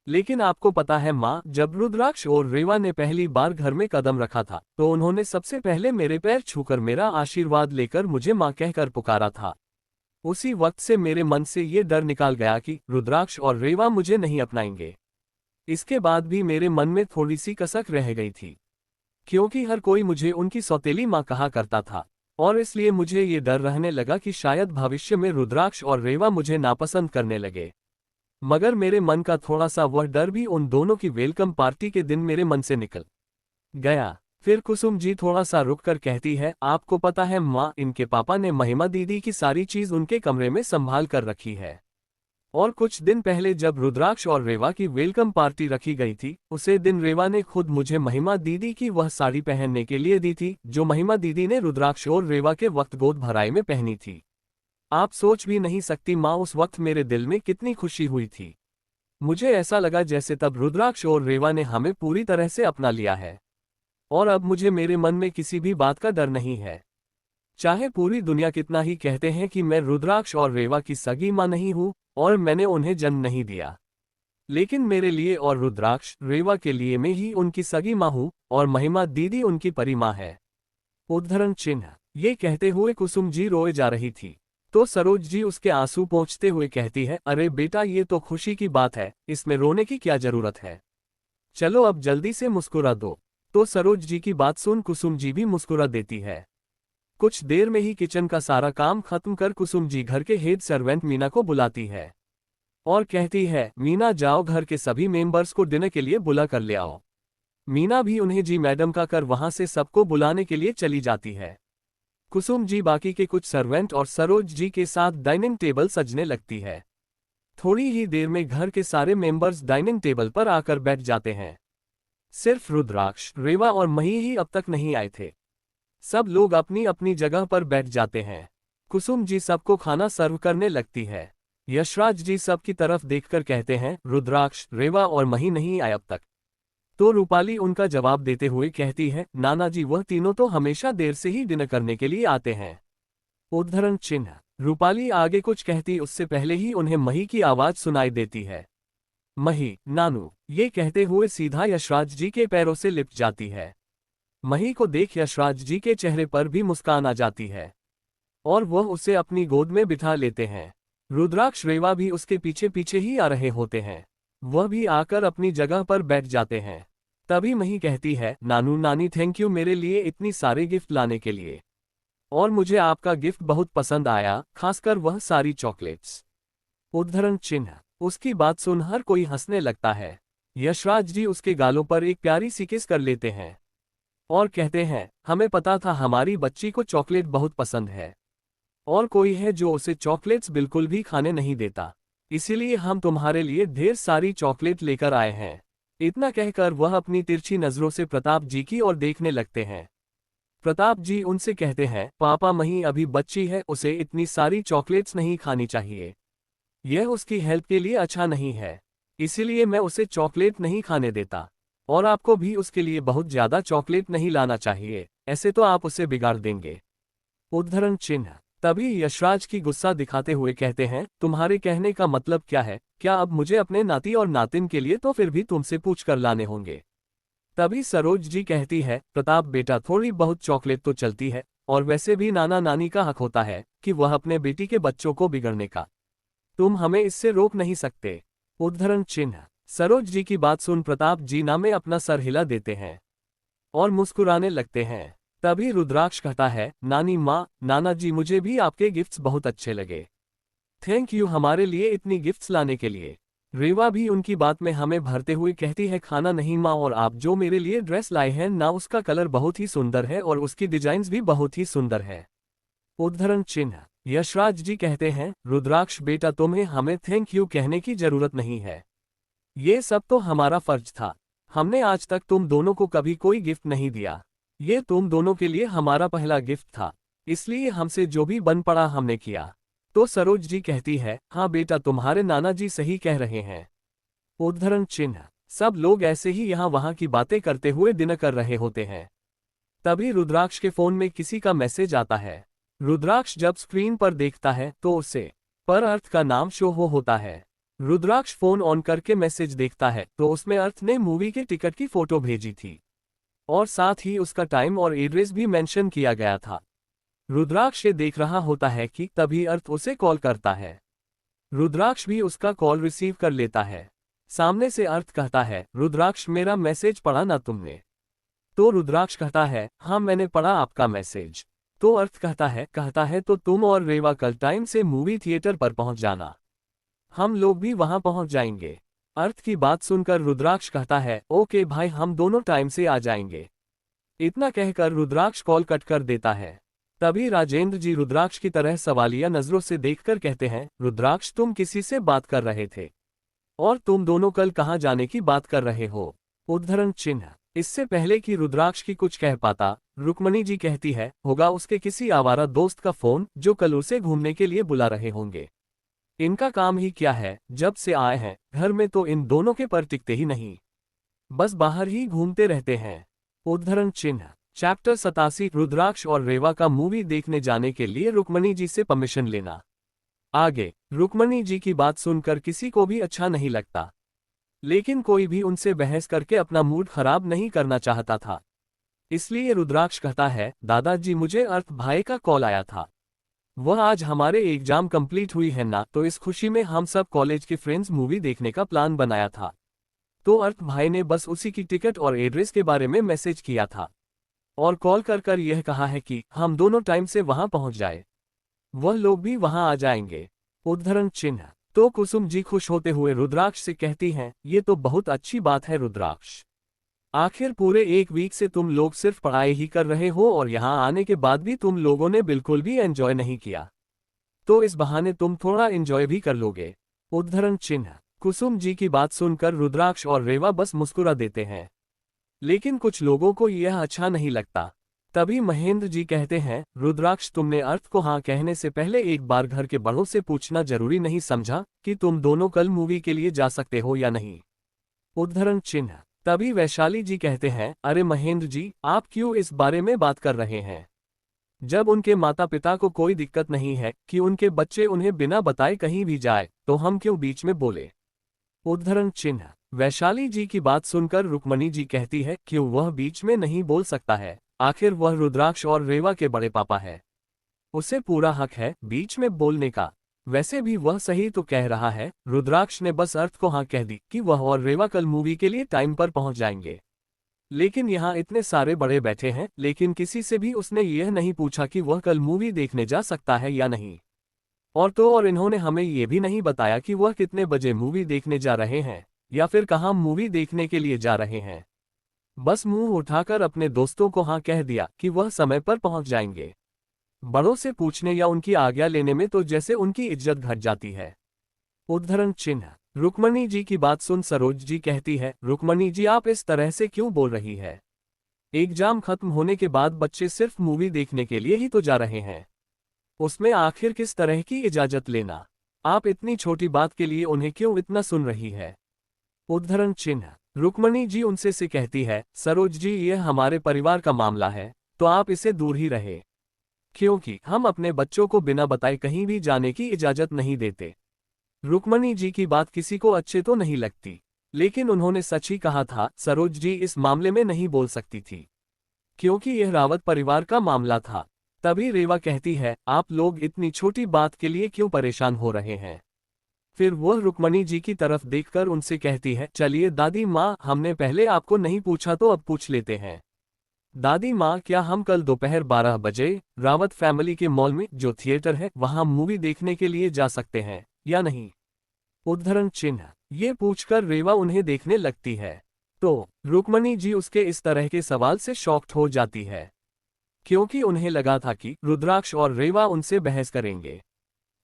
लेकिन आपको पता है माँ, जब रुद्राक्ष और रेवा ने पहली बार घर में कदम रखा था, तो उन्होंने सबसे पहले मेरे पैर छूकर मेरा आशीर्वाद लेकर मुझे माँ कहकर पुकारा था। उसी वक्त से मेरे मन से ये डर निकाल गया कि रुद्राक्ष और रेवा मुझे नहीं अपनाएंगे। इसके बाद भी मेरे मन में थोड़ी सी कसक रह गई थी, क्योंकि हर कोई मुझे उनकी सौतेली माँ कहा करता था, और इसलिए मुझे ये डर रहने लगा कि शायद भविष्य में रुद्राक्ष और रेवा मुझे नापसंद करने लगे। मगर मेरे मन का थोड़ा सा वह डर भी उन दोनों की वेलकम पार्टी के दिन मेरे मन से निकल गया। फिर कुसुम जी थोड़ा सा रुककर कहती है, आपको पता है माँ, इनके पापा ने महिमा दीदी की सारी चीज उनके कमरे में संभाल कर रखी है। और कुछ दिन पहले जब रुद्राक्ष और रेवा की वेलकम पार्टी रखी गई थी, उसे दिन रेवा ने खुद मुझे महिमा दीदी की वह साड़ी पहनने के लिए दी थी, जो महिमा दीदी ने रुद्राक्ष और रेवा के वक्त गोद भराई में पहनी थी। आप सोच भी नहीं सकती माँ, उस वक्त मेरे दिल में कितनी खुशी हुई थी। मुझे ऐसा लगा जैसे तब रुद्राक्ष और रेवा ने हमें पूरी तरह से अपना लिया है, और अब मुझे मेरे मन में किसी भी बात का डर नहीं है। चाहे पूरी दुनिया कितना ही कहते हैं कि मैं रुद्राक्ष और रेवा की सगी माँ नहीं हूँ और मैंने उन्हें जन्म नहीं दिया, लेकिन मेरे लिए और रुद्राक्ष रेवा के लिए मैं ही उनकी सगी माँ हूँ और महिमा दीदी उनकी परी माँ है। उद्धरण चिन्ह। ये कहते हुए कुसुम जी रोए जा रही थी, तो सरोज जी उसके आंसू पोंछते हुए कहती है, अरे बेटा, ये तो खुशी की बात है, इसमें रोने की क्या जरूरत है? चलो अब जल्दी से मुस्कुरा दो। तो सरोज जी की बात सुन कुसुम जी भी मुस्कुरा देती है। कुछ देर में ही किचन का सारा काम खत्म कर कुसुम जी घर के हेड सर्वेंट मीना को बुलाती है और कहती है, मीना, जाओ घर के सभी मेंबर्स को डिनर के लिए बुला कर ले आओ। मीना भी उन्हें जी मैडम का कर वहां से सबको बुलाने के लिए चली जाती है। कुसुम जी बाकी के कुछ सर्वेंट और सरोज जी के साथ डाइनिंग टेबल सजने लगती है। थोड़ी ही देर में घर के सारे मेंबर्स डाइनिंग टेबल पर आकर बैठ जाते हैं। सिर्फ रुद्राक्ष, रेवा और मही ही अब तक नहीं आए थे। सब लोग अपनी अपनी जगह पर बैठ जाते हैं। कुसुम जी सबको खाना सर्व करने लगती है। यशराज जी सबकी तरफ देखकर कहते हैं, रुद्राक्ष, रेवा और मही नहीं आए अब तक। तो रूपाली उनका जवाब देते हुए कहती है, नाना जी, वह तीनों तो हमेशा देर से ही डिनर करने के लिए आते हैं। उद्धरण चिन्ह। रूपाली आगे कुछ कहती उससे पहले ही उन्हें मही की आवाज सुनाई देती है। मही, नानू, ये कहते हुए सीधा यशराज जी के पैरों से लिपट जाती है। मही को देख यशराज जी के चेहरे पर भी मुस्कान आ जाती है और वह उसे अपनी गोद में बिठा लेते हैं। रुद्राक्ष, रेवा भी उसके पीछे पीछे ही आ रहे होते हैं। वह भी आकर अपनी जगह पर बैठ जाते हैं। तभी मही कहती है, नानू नानी, थैंक यू मेरे लिए इतनी सारे गिफ्ट लाने के लिए, और मुझे आपका गिफ्ट बहुत पसंद आया, खासकर वह सारी चॉकलेट्स। उद्धरण चिन्ह। उसकी बात सुन हर कोई हंसने लगता है। यशराज जी उसके गालों पर एक प्यारी सी किस कर लेते हैं और कहते हैं, हमें पता था हमारी बच्ची को चॉकलेट बहुत पसंद है, और कोई है जो उसे चॉकलेट्स बिल्कुल भी खाने नहीं देता, इसीलिए हम तुम्हारे लिए ढेर सारी चॉकलेट लेकर आए हैं। इतना कहकर वह अपनी तिरछी नजरों से प्रताप जी की ओर देखने लगते हैं। प्रताप जी उनसे कहते हैं, पापा, मही अभी बच्ची है, उसे इतनी सारी चॉकलेट्स नहीं खानी चाहिए। यह उसकी हेल्थ के लिए अच्छा नहीं है, इसीलिए मैं उसे चॉकलेट नहीं खाने देता। और आपको भी उसके लिए बहुत ज्यादा चॉकलेट नहीं लाना चाहिए, ऐसे तो आप उसे बिगाड़ देंगे। उद्धरण चिन्ह। तभी यशराज की गुस्सा दिखाते हुए कहते हैं, तुम्हारे कहने का मतलब क्या है? क्या अब मुझे अपने नाती और नातिन के लिए तो फिर भी तुमसे पूछ कर लाने होंगे? तभी सरोज जी कहती है, प्रताप बेटा थोड़ी बहुत चॉकलेट तो चलती है, और वैसे भी नाना नानी का हक होता है कि वह अपने बेटी के बच्चों को बिगड़ने का। तुम हमें इससे रोक नहीं सकते। उद्धरण चिन्ह। सरोज जी की बात सुन प्रताप जी ना में अपना सर हिला देते हैं और मुस्कुराने लगते हैं। तभी रुद्राक्ष कहता है, नानी माँ, नाना जी मुझे भी आपके गिफ्ट्स बहुत अच्छे लगे। थैंक यू हमारे लिए इतनी गिफ्ट्स लाने के लिए। रेवा भी उनकी बात में हमें भरते हुए कहती है, खाना नहीं माँ, और आप जो मेरे लिए ड्रेस लाए हैं ना, उसका कलर बहुत ही सुंदर है और उसकी डिजाइन्स भी बहुत ही सुंदर है। उद्धरण चिन्ह। यशराज जी कहते हैं, रुद्राक्ष बेटा तुम्हें हमें थैंक यू कहने की जरूरत नहीं है। ये सब तो हमारा फर्ज था। हमने आज तक तुम दोनों को कभी कोई गिफ्ट नहीं दिया। ये तुम दोनों के लिए हमारा पहला गिफ्ट था, इसलिए हमसे जो भी बन पड़ा हमने किया। तो सरोज जी कहती है, हाँ बेटा तुम्हारे नाना जी सही कह रहे हैं। उद्धरण चिन्ह। सब लोग ऐसे ही यहाँ वहाँ की बातें करते हुए डिनर कर रहे होते हैं। तभी रुद्राक्ष के फोन में किसी का मैसेज आता है। रुद्राक्ष जब स्क्रीन पर देखता है तो उसे पर अर्थ का नाम शो होता है। रुद्राक्ष फोन ऑन करके मैसेज देखता है तो उसमें अर्थ ने मूवी के टिकट की फोटो भेजी थी और साथ ही उसका टाइम और एड्रेस भी मेंशन किया गया था। रुद्राक्ष ये देख रहा होता है कि तभी अर्थ उसे कॉल करता है। रुद्राक्ष भी उसका कॉल रिसीव कर लेता है। सामने से अर्थ कहता है, रुद्राक्ष मेरा मैसेज पढ़ा ना तुमने? तो रुद्राक्ष कहता है, हाँ मैंने पढ़ा आपका मैसेज। तो अर्थ कहता है तो तुम और रेवा कल टाइम से मूवी थिएटर पर पहुंच जाना, हम लोग भी वहां पहुंच जाएंगे। अर्थ की बात सुनकर रुद्राक्ष कहता है, ओके भाई हम दोनों टाइम से आ जाएंगे। इतना कहकर रुद्राक्ष कॉल कट कर देता है। तभी राजेंद्र जी रुद्राक्ष की तरह सवालिया नजरों से देखकर कहते हैं, रुद्राक्ष तुम किसी से बात कर रहे थे और तुम दोनों कल कहाँ जाने की बात कर रहे हो? उद्धरण चिन्ह। इससे पहले कि रुद्राक्ष की कुछ कह पाता, रुक्मणी जी कहती है, होगा उसके किसी आवारा दोस्त का फोन जो कल उसे घूमने के लिए बुला रहे होंगे। इनका काम ही क्या है, जब से आए हैं घर में तो इन दोनों के पर टिकते ही नहीं, बस बाहर ही घूमते रहते हैं। उद्धरण चिन्ह। चैप्टर 87 रुद्राक्ष और रेवा का मूवी देखने जाने के लिए रुक्मणी जी से परमिशन लेना। आगे रुक्मणी जी की बात सुनकर किसी को भी अच्छा नहीं लगता, लेकिन कोई भी उनसे बहस करके अपना मूड खराब नहीं करना चाहता था। इसलिए रुद्राक्ष कहता है, दादाजी मुझे अर्थ भाई का कॉल आया था। वह आज हमारे एग्जाम कंप्लीट हुई है ना, तो इस खुशी में हम सब कॉलेज के फ्रेंड्स मूवी देखने का प्लान बनाया था। तो अर्थ भाई ने बस उसी की टिकट और एड्रेस के बारे में मैसेज किया था और कॉल कर यह कहा है कि हम दोनों टाइम से वहां पहुंच जाए, वह लोग भी वहां आ जाएंगे। उद्धरण चिन्ह। तो कुसुम जी खुश होते हुए रुद्राक्ष से कहती हैं, ये तो बहुत अच्छी बात है रुद्राक्ष, आखिर पूरे एक वीक से तुम लोग सिर्फ पढ़ाई ही कर रहे हो और यहाँ आने के बाद भी तुम लोगों ने बिल्कुल भी एंजॉय नहीं किया, तो इस बहाने तुम थोड़ा एंजॉय भी कर लोगे। उद्धरण चिन्ह। कुसुम जी की बात सुनकर रुद्राक्ष और रेवा बस मुस्कुरा देते हैं, लेकिन कुछ लोगों को यह अच्छा नहीं लगता। तभी महेंद्र जी कहते हैं, रुद्राक्ष तुमने अर्थ को हाँ कहने से पहले एक बार घर के बड़ों से पूछना जरूरी नहीं समझा कि तुम दोनों कल मूवी के लिए जा सकते हो या नहीं? उद्धरण चिन्ह। तभी वैशाली जी कहते हैं, अरे महेंद्र जी आप क्यों इस बारे में बात कर रहे हैं? जब उनके माता पिता को कोई दिक्कत नहीं है कि उनके बच्चे उन्हें बिना बताए कहीं भी जाए, तो हम क्यों बीच में बोले? उद्धरण चिन्ह। वैशाली जी की बात सुनकर रुक्मणी जी कहती है, क्यों वह बीच में नहीं बोल सकता है? आखिर वह रुद्राक्ष और रेवा के बड़े पापा है, उसे पूरा हक है बीच में बोलने का। वैसे भी वह सही तो कह रहा है। रुद्राक्ष ने बस अर्थ को हाँ कह दी कि वह और रेवा कल मूवी के लिए टाइम पर पहुंच जाएंगे, लेकिन यहाँ इतने सारे बड़े बैठे हैं, लेकिन किसी से भी उसने यह नहीं पूछा कि वह कल मूवी देखने जा सकता है या नहीं। और तो और इन्होंने हमें यह भी नहीं बताया कि वह कितने बजे मूवी देखने जा रहे हैं या फिर कहाँ मूवी देखने के लिए जा रहे हैं। बस मुंह उठाकर अपने दोस्तों को हाँ कह दिया कि वह समय पर पहुंच जाएंगे। बड़ों से पूछने या उनकी आज्ञा लेने में तो जैसे उनकी इज्जत घट जाती है। उद्धरण चिन्ह। रुक्मणी जी की बात सुन सरोज जी कहती है, रुक्मणी जी आप इस तरह से क्यों बोल रही है? एग्जाम खत्म होने के बाद बच्चे सिर्फ मूवी देखने के लिए ही तो जा रहे हैं, उसमें आखिर किस तरह की इजाजत लेना? आप इतनी छोटी बात के लिए उन्हें क्यों इतना सुन रही है? उद्धरण चिन्ह। रुक्मणी जी उनसे से कहती है, सरोज जी यह हमारे परिवार का मामला है, तो आप इसे दूर ही रहे। क्योंकि हम अपने बच्चों को बिना बताए कहीं भी जाने की इजाजत नहीं देते। रुक्मणी जी की बात किसी को अच्छे तो नहीं लगती, लेकिन उन्होंने सच ही कहा था। सरोज जी इस मामले में नहीं बोल सकती थी, क्योंकि यह रावत परिवार का मामला था। तभी रेवा कहती है, आप लोग इतनी छोटी बात के लिए क्यों परेशान हो रहे हैं। फिर वह रुक्मणी जी की तरफ देखकर उनसे कहती है, चलिए दादी माँ, हमने पहले आपको नहीं पूछा तो अब पूछ लेते हैं। दादी माँ, क्या हम कल दोपहर 12 बजे रावत फैमिली के मॉल में जो थिएटर है वहां मूवी देखने के लिए जा सकते हैं या नहीं? उद्धरण चिन्ह। ये पूछकर रेवा उन्हें देखने लगती है तो रुक्मणी जी उसके इस तरह के सवाल से शॉक्ड हो जाती है, क्योंकि उन्हें लगा था कि रुद्राक्ष और रेवा उनसे बहस करेंगे,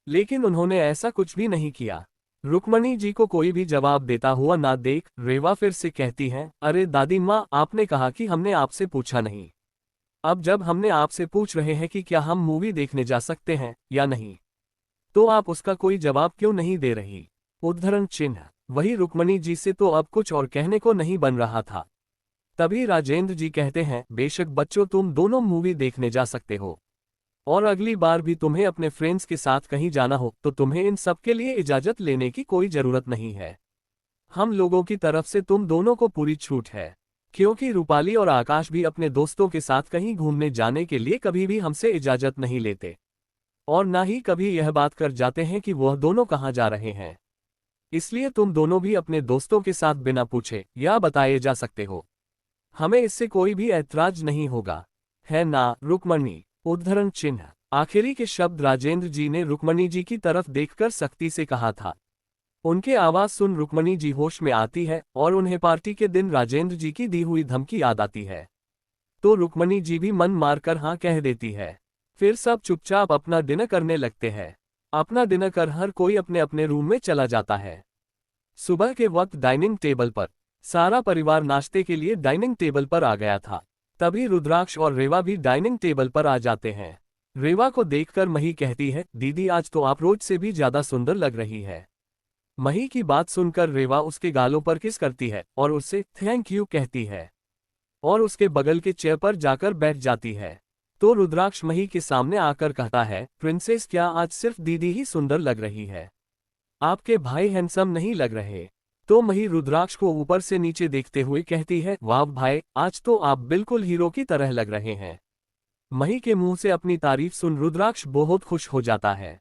लेकिन उन्होंने ऐसा कुछ भी नहीं किया। रुक्मणी जी को कोई भी जवाब देता हुआ ना देख रेवा फिर से कहती है, अरे दादी माँ, आपने कहा कि हमने आपसे पूछा नहीं। अब जब हमने आपसे पूछ रहे हैं कि क्या हम मूवी देखने जा सकते हैं या नहीं, तो आप उसका कोई जवाब क्यों नहीं दे रही? उद्धरण चिन्ह। वही रुक्मणी जी से तो अब कुछ और कहने को नहीं बन रहा था। तभी राजेंद्र जी कहते हैं, बेशक बच्चों, तुम दोनों मूवी देखने जा सकते हो, और अगली बार भी तुम्हें अपने फ्रेंड्स के साथ कहीं जाना हो तो तुम्हें इन सब के लिए इजाजत लेने की कोई जरूरत नहीं है। हम लोगों की तरफ से तुम दोनों को पूरी छूट है, क्योंकि रूपाली और आकाश भी अपने दोस्तों के साथ कहीं घूमने जाने के लिए कभी भी हमसे इजाजत नहीं लेते, और ना ही कभी यह बात कर जाते हैं कि वह दोनों कहाँ जा रहे हैं। इसलिए तुम दोनों भी अपने दोस्तों के साथ बिना पूछे या बताए जा सकते हो। हमें इससे कोई भी ऐतराज नहीं होगा, है ना रुक्मणी? उद्धरण चिन्ह। आखिरी के शब्द राजेंद्र जी ने रुक्मणी जी की तरफ देखकर सख्ती से कहा था। उनके आवाज सुन रुक्मणी जी होश में आती है और उन्हें पार्टी के दिन राजेंद्र जी की दी हुई धमकी याद आती है। तो रुक्मणी जी भी मन मारकर हाँ कह देती है। फिर सब चुपचाप अपना डिनर करने लगते हैं। अपना डिनर कर हर कोई अपने अपने रूम में चला जाता है। सुबह के वक्त डाइनिंग टेबल पर सारा परिवार नाश्ते के लिए डाइनिंग टेबल पर आ गया था। तभी रुद्राक्ष और रेवा भी डाइनिंग टेबल पर आ जाते हैं। रेवा को देखकर मही कहती है, दीदी आज तो आप रोज से भी ज्यादा सुंदर लग रही है। मही की बात सुनकर रेवा उसके गालों पर किस करती है और उससे थैंक यू कहती है, और उसके बगल के चेयर पर जाकर बैठ जाती है। तो रुद्राक्ष मही के सामने आकर कहता है, प्रिंसेस, क्या आज सिर्फ दीदी ही सुंदर लग रही है, आपके भाई हैंडसम नहीं लग रहे? तो मही रुद्राक्ष को ऊपर से नीचे देखते हुए कहती है, वाह भाई, आज तो आप बिल्कुल हीरो की तरह लग रहे हैं। मही के मुंह से अपनी तारीफ सुन रुद्राक्ष बहुत खुश हो जाता है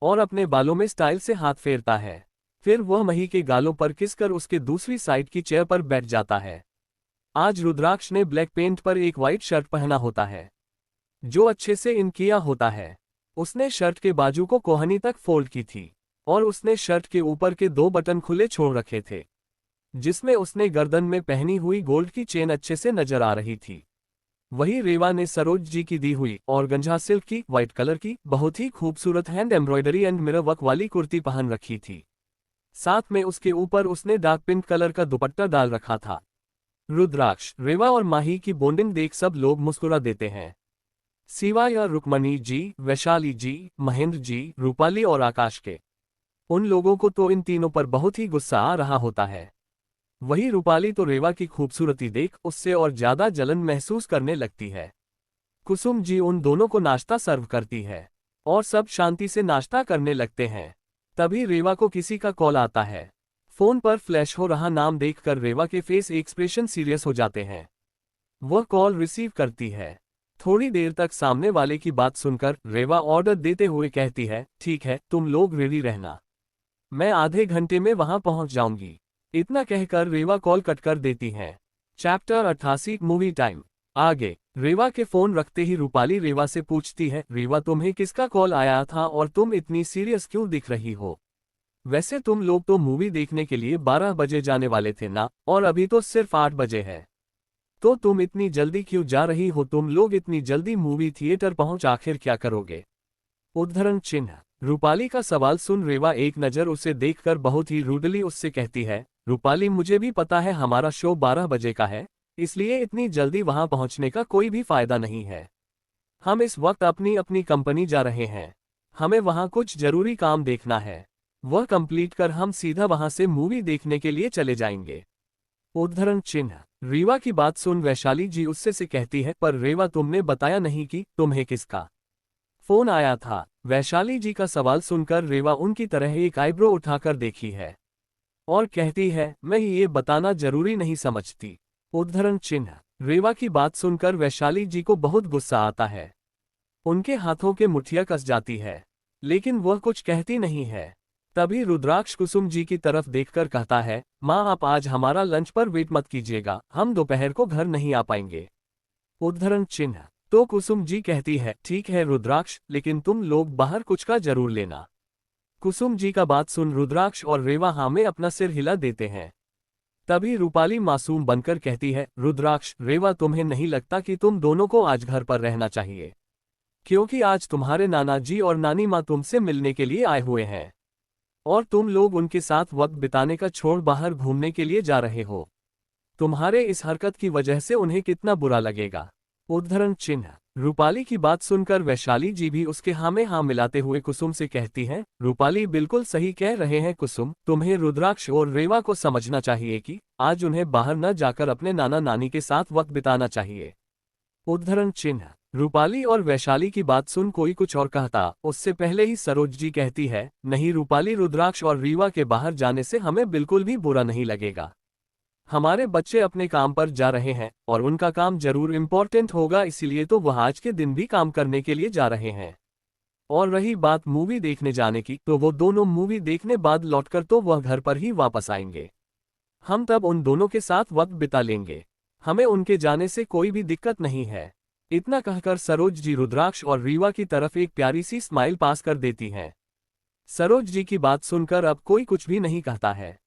और अपने बालों में स्टाइल से हाथ फेरता है। फिर वह मही के गालों पर किसकर उसके दूसरी साइड की चेयर पर बैठ जाता है। आज रुद्राक्ष ने ब्लैक पेंट पर एक व्हाइट शर्ट पहना होता है, जो अच्छे से इन किया होता है। उसने शर्ट के बाजू को कोहनी तक फोल्ड की थी, और उसने शर्ट के ऊपर के 2 बटन खुले छोड़ रखे थे, जिसमें उसने गर्दन में पहनी हुई गोल्ड की चेन अच्छे से नजर आ रही थी। वही रेवा ने सरोज जी की दी हुई और गंजा सिल्क की व्हाइट कलर की बहुत ही खूबसूरत hand embroidery and mirror work वाली कुर्ती पहन रखी थी। साथ में उसके ऊपर उसने डार्क पिंक कलर का दुपट्टा डाल रखा था। रुद्राक्ष, रेवा और माही की बॉन्डिंग देख सब लोग मुस्कुरा देते हैं, सिवाय रुक्मणी जी, वैशाली जी, महेंद्र जी, रूपाली और आकाश के। उन लोगों को तो इन तीनों पर बहुत ही गुस्सा आ रहा होता है। वही रूपाली तो रेवा की खूबसूरती देख उससे और ज्यादा जलन महसूस करने लगती है। कुसुम जी उन दोनों को नाश्ता सर्व करती है और सब शांति से नाश्ता करने लगते हैं। तभी रेवा को किसी का कॉल आता है। फोन पर फ्लैश हो रहा नाम देखकर रेवा के फेस एक्सप्रेशन सीरियस हो जाते हैं। वह कॉल रिसीव करती है। थोड़ी देर तक सामने वाले की बात सुनकर रेवा ऑर्डर देते हुए कहती है, ठीक है, तुम लोग रेडी रहना, मैं आधे घंटे में वहां पहुंच जाऊंगी। इतना कहकर रेवा कॉल कट कर देती हैं। Chapter 88 movie time. आगे रेवा के फोन रखते ही रूपाली रेवा से पूछती है, रेवा तुम्हें किसका कॉल आया था और तुम इतनी सीरियस क्यों दिख रही हो? वैसे तुम लोग तो मूवी देखने के लिए 12 बजे जाने वाले थे ना, और अभी तो सिर्फ 8 बजे है, तो तुम इतनी जल्दी क्यों जा रही हो? तुम लोग इतनी जल्दी मूवी थिएटर पहुंच आखिर क्या करोगे? उद्धरण चिन्ह। रूपाली का सवाल सुन रेवा एक नज़र उसे देखकर बहुत ही रूडली उससे कहती है, रूपाली, मुझे भी पता है हमारा शो 12 बजे का है, इसलिए इतनी जल्दी वहां पहुंचने का कोई भी फायदा नहीं है। हम इस वक्त अपनी अपनी कंपनी जा रहे हैं, हमें वहां कुछ जरूरी काम देखना है, वह कंप्लीट कर हम सीधा वहां से मूवी देखने के लिए चले जाएंगे। उद्धरण चिन्ह। रेवा की बात सुन वैशाली जी उससे से कहती है, पर रेवा तुमने बताया नहीं कि तुम्हें किसका फोन आया था। वैशाली जी का सवाल सुनकर रेवा उनकी तरह एक आईब्रो उठाकर देखी है और कहती है, मैं ये बताना जरूरी नहीं समझती। उद्धरण चिन्ह। रेवा की बात सुनकर वैशाली जी को बहुत गुस्सा आता है। उनके हाथों के मुठ्ठियां कस जाती है, लेकिन वह कुछ कहती नहीं है। तभी रुद्राक्ष कुसुम जी की तरफ देखकर कहता है, माँ आप आज हमारा लंच पर वेट मत कीजिएगा, हम दोपहर को घर नहीं आ पाएंगे। उद्धरण चिन्ह। तो कुसुम जी कहती है, ठीक है रुद्राक्ष, लेकिन तुम लोग बाहर कुछ का जरूर लेना। कुसुम जी का बात सुन रुद्राक्ष और रेवा हाँ में अपना सिर हिला देते हैं। तभी रूपाली मासूम बनकर कहती है, रुद्राक्ष, रेवा तुम्हें नहीं लगता कि तुम दोनों को आज घर पर रहना चाहिए? क्योंकि आज तुम्हारे नाना जी और नानी माँ तुमसे मिलने के लिए आए हुए हैं और तुम लोग उनके साथ वक्त बिताने का छोड़ बाहर घूमने के लिए जा रहे हो। तुम्हारे इस हरकत की वजह से उन्हें कितना बुरा लगेगा। उद्धरण चिन्ह। रूपाली की बात सुनकर वैशाली जी भी उसके हाँ में हाँ मिलाते हुए कुसुम से कहती हैं, रूपाली बिल्कुल सही कह रहे हैं कुसुम, तुम्हें रुद्राक्ष और रेवा को समझना चाहिए कि आज उन्हें बाहर न जाकर अपने नाना नानी के साथ वक्त बिताना चाहिए। उद्धरण चिन्ह। रूपाली और वैशाली की बात सुन कोई कुछ और कहता, उससे पहले ही सरोज जी कहती है, नहीं रूपाली, रुद्राक्ष और रीवा के बाहर जाने से हमें बिल्कुल भी बुरा नहीं लगेगा। हमारे बच्चे अपने काम पर जा रहे हैं और उनका काम जरूर इम्पोर्टेंट होगा, इसीलिए तो वह आज के दिन भी काम करने के लिए जा रहे हैं। और रही बात मूवी देखने जाने की, तो वो दोनों मूवी देखने बाद लौटकर तो वह घर पर ही वापस आएंगे। हम तब उन दोनों के साथ वक्त बिता लेंगे, हमें उनके जाने से कोई भी दिक्कत नहीं है। इतना कहकर सरोज जी रुद्राक्ष और रीवा की तरफ एक प्यारी सी स्माइल पास कर देती हैं। सरोज जी की बात सुनकर अब कोई कुछ भी नहीं कहता है।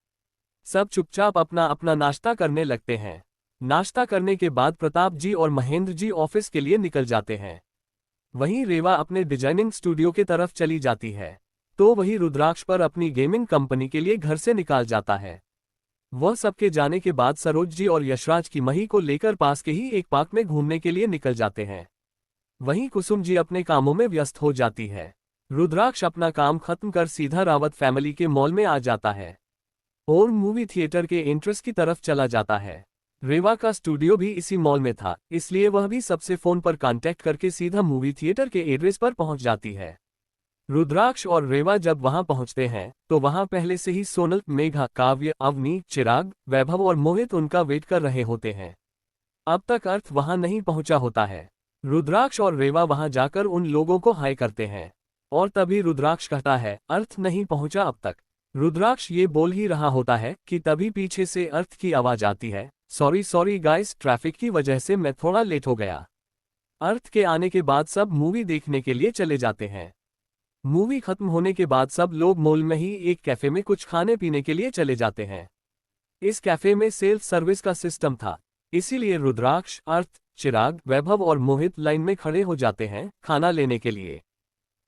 सब चुपचाप अपना अपना नाश्ता करने लगते हैं। नाश्ता करने के बाद प्रताप जी और महेंद्र जी ऑफिस के लिए निकल जाते हैं। वहीं रेवा अपने डिजाइनिंग स्टूडियो की तरफ चली जाती है, तो वही रुद्राक्ष पर अपनी गेमिंग कंपनी के लिए घर से निकाल जाता है। वह सबके जाने के बाद सरोज जी और यशराज की मही को लेकर पास के ही एक पार्क में घूमने के लिए निकल जाते हैं। वहीं कुसुम जी अपने कामों में व्यस्त हो जाती है। रुद्राक्ष अपना काम खत्म कर सीधा रावत फैमिली के मॉल में आ जाता है और मूवी थिएटर के एंट्रेंस की तरफ चला जाता है। रेवा का स्टूडियो भी इसी मॉल में था, इसलिए वह भी सबसे फोन पर कांटेक्ट करके सीधा मूवी थिएटर के एड्रेस पर पहुंच जाती है। रुद्राक्ष और रेवा जब वहां पहुंचते हैं तो वहां पहले से ही सोनल, मेघा, काव्य, अवनी, चिराग, वैभव और मोहित उनका वेट कर रहे होते हैं। अब तक अर्थ वहां नहीं पहुंचा होता है। रुद्राक्ष और रेवा वहां जाकर उन लोगों को हाय करते हैं और तभी रुद्राक्ष कहता है, अर्थ नहीं पहुंचा अब तक। रुद्राक्ष ये बोल ही रहा होता है कि तभी पीछे से अर्थ की आवाज आती है, सॉरी गाइस, ट्रैफिक की वजह से मैं थोड़ा लेट हो गया। अर्थ के आने के बाद सब मूवी देखने के लिए चले जाते हैं। मूवी खत्म होने के बाद सब लोग मॉल में ही एक कैफे में कुछ खाने पीने के लिए चले जाते हैं। इस कैफे में सेल्फ सर्विस का सिस्टम था, इसीलिए रुद्राक्ष, अर्थ, चिराग, वैभव और मोहित लाइन में खड़े हो जाते हैं खाना लेने के लिए।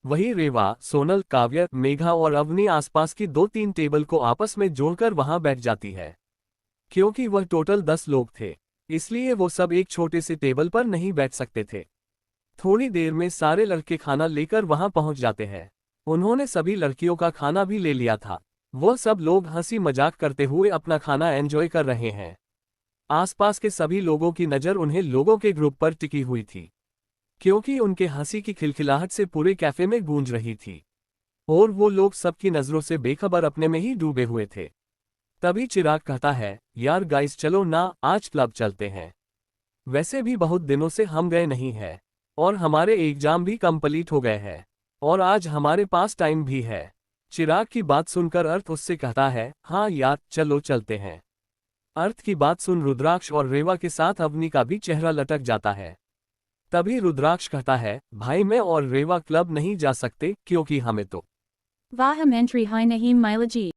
वही रेवा, सोनल, काव्य, मेघा और अवनी आसपास की 2-3 टेबल को आपस में जोड़कर वहां बैठ जाती है। क्योंकि वह टोटल 10 लोग थे, इसलिए वो सब एक छोटे से टेबल पर नहीं बैठ सकते थे। थोड़ी देर में सारे लड़के खाना लेकर वहां पहुंच जाते हैं। उन्होंने सभी लड़कियों का खाना भी ले लिया था। वो सब लोग हंसी मजाक करते हुए अपना खाना एंजॉय कर रहे हैं। आसपास के सभी लोगों की नज़र उन्हें लोगों के ग्रुप पर टिकी हुई थी, क्योंकि उनके हंसी की खिलखिलाहट से पूरे कैफे में गूंज रही थी और वो लोग सबकी नज़रों से बेखबर अपने में ही डूबे हुए थे। तभी चिराग कहता है, यार गाइस चलो ना, आज क्लब चलते हैं। वैसे भी बहुत दिनों से हम गए नहीं हैं और हमारे एग्जाम भी कंप्लीट हो गए हैं और आज हमारे पास टाइम भी है। चिराग की बात सुनकर अर्थ उससे कहता है, हाँ यार चलो चलते हैं। अर्थ की बात सुन रुद्राक्ष और रेवा के साथ अवनी का भी चेहरा लटक जाता है। तभी रुद्राक्ष कहता है, भाई मैं और रेवा क्लब नहीं जा सकते क्योंकि हमें तो वाह एंट्री हाई नहीं माइलेजी।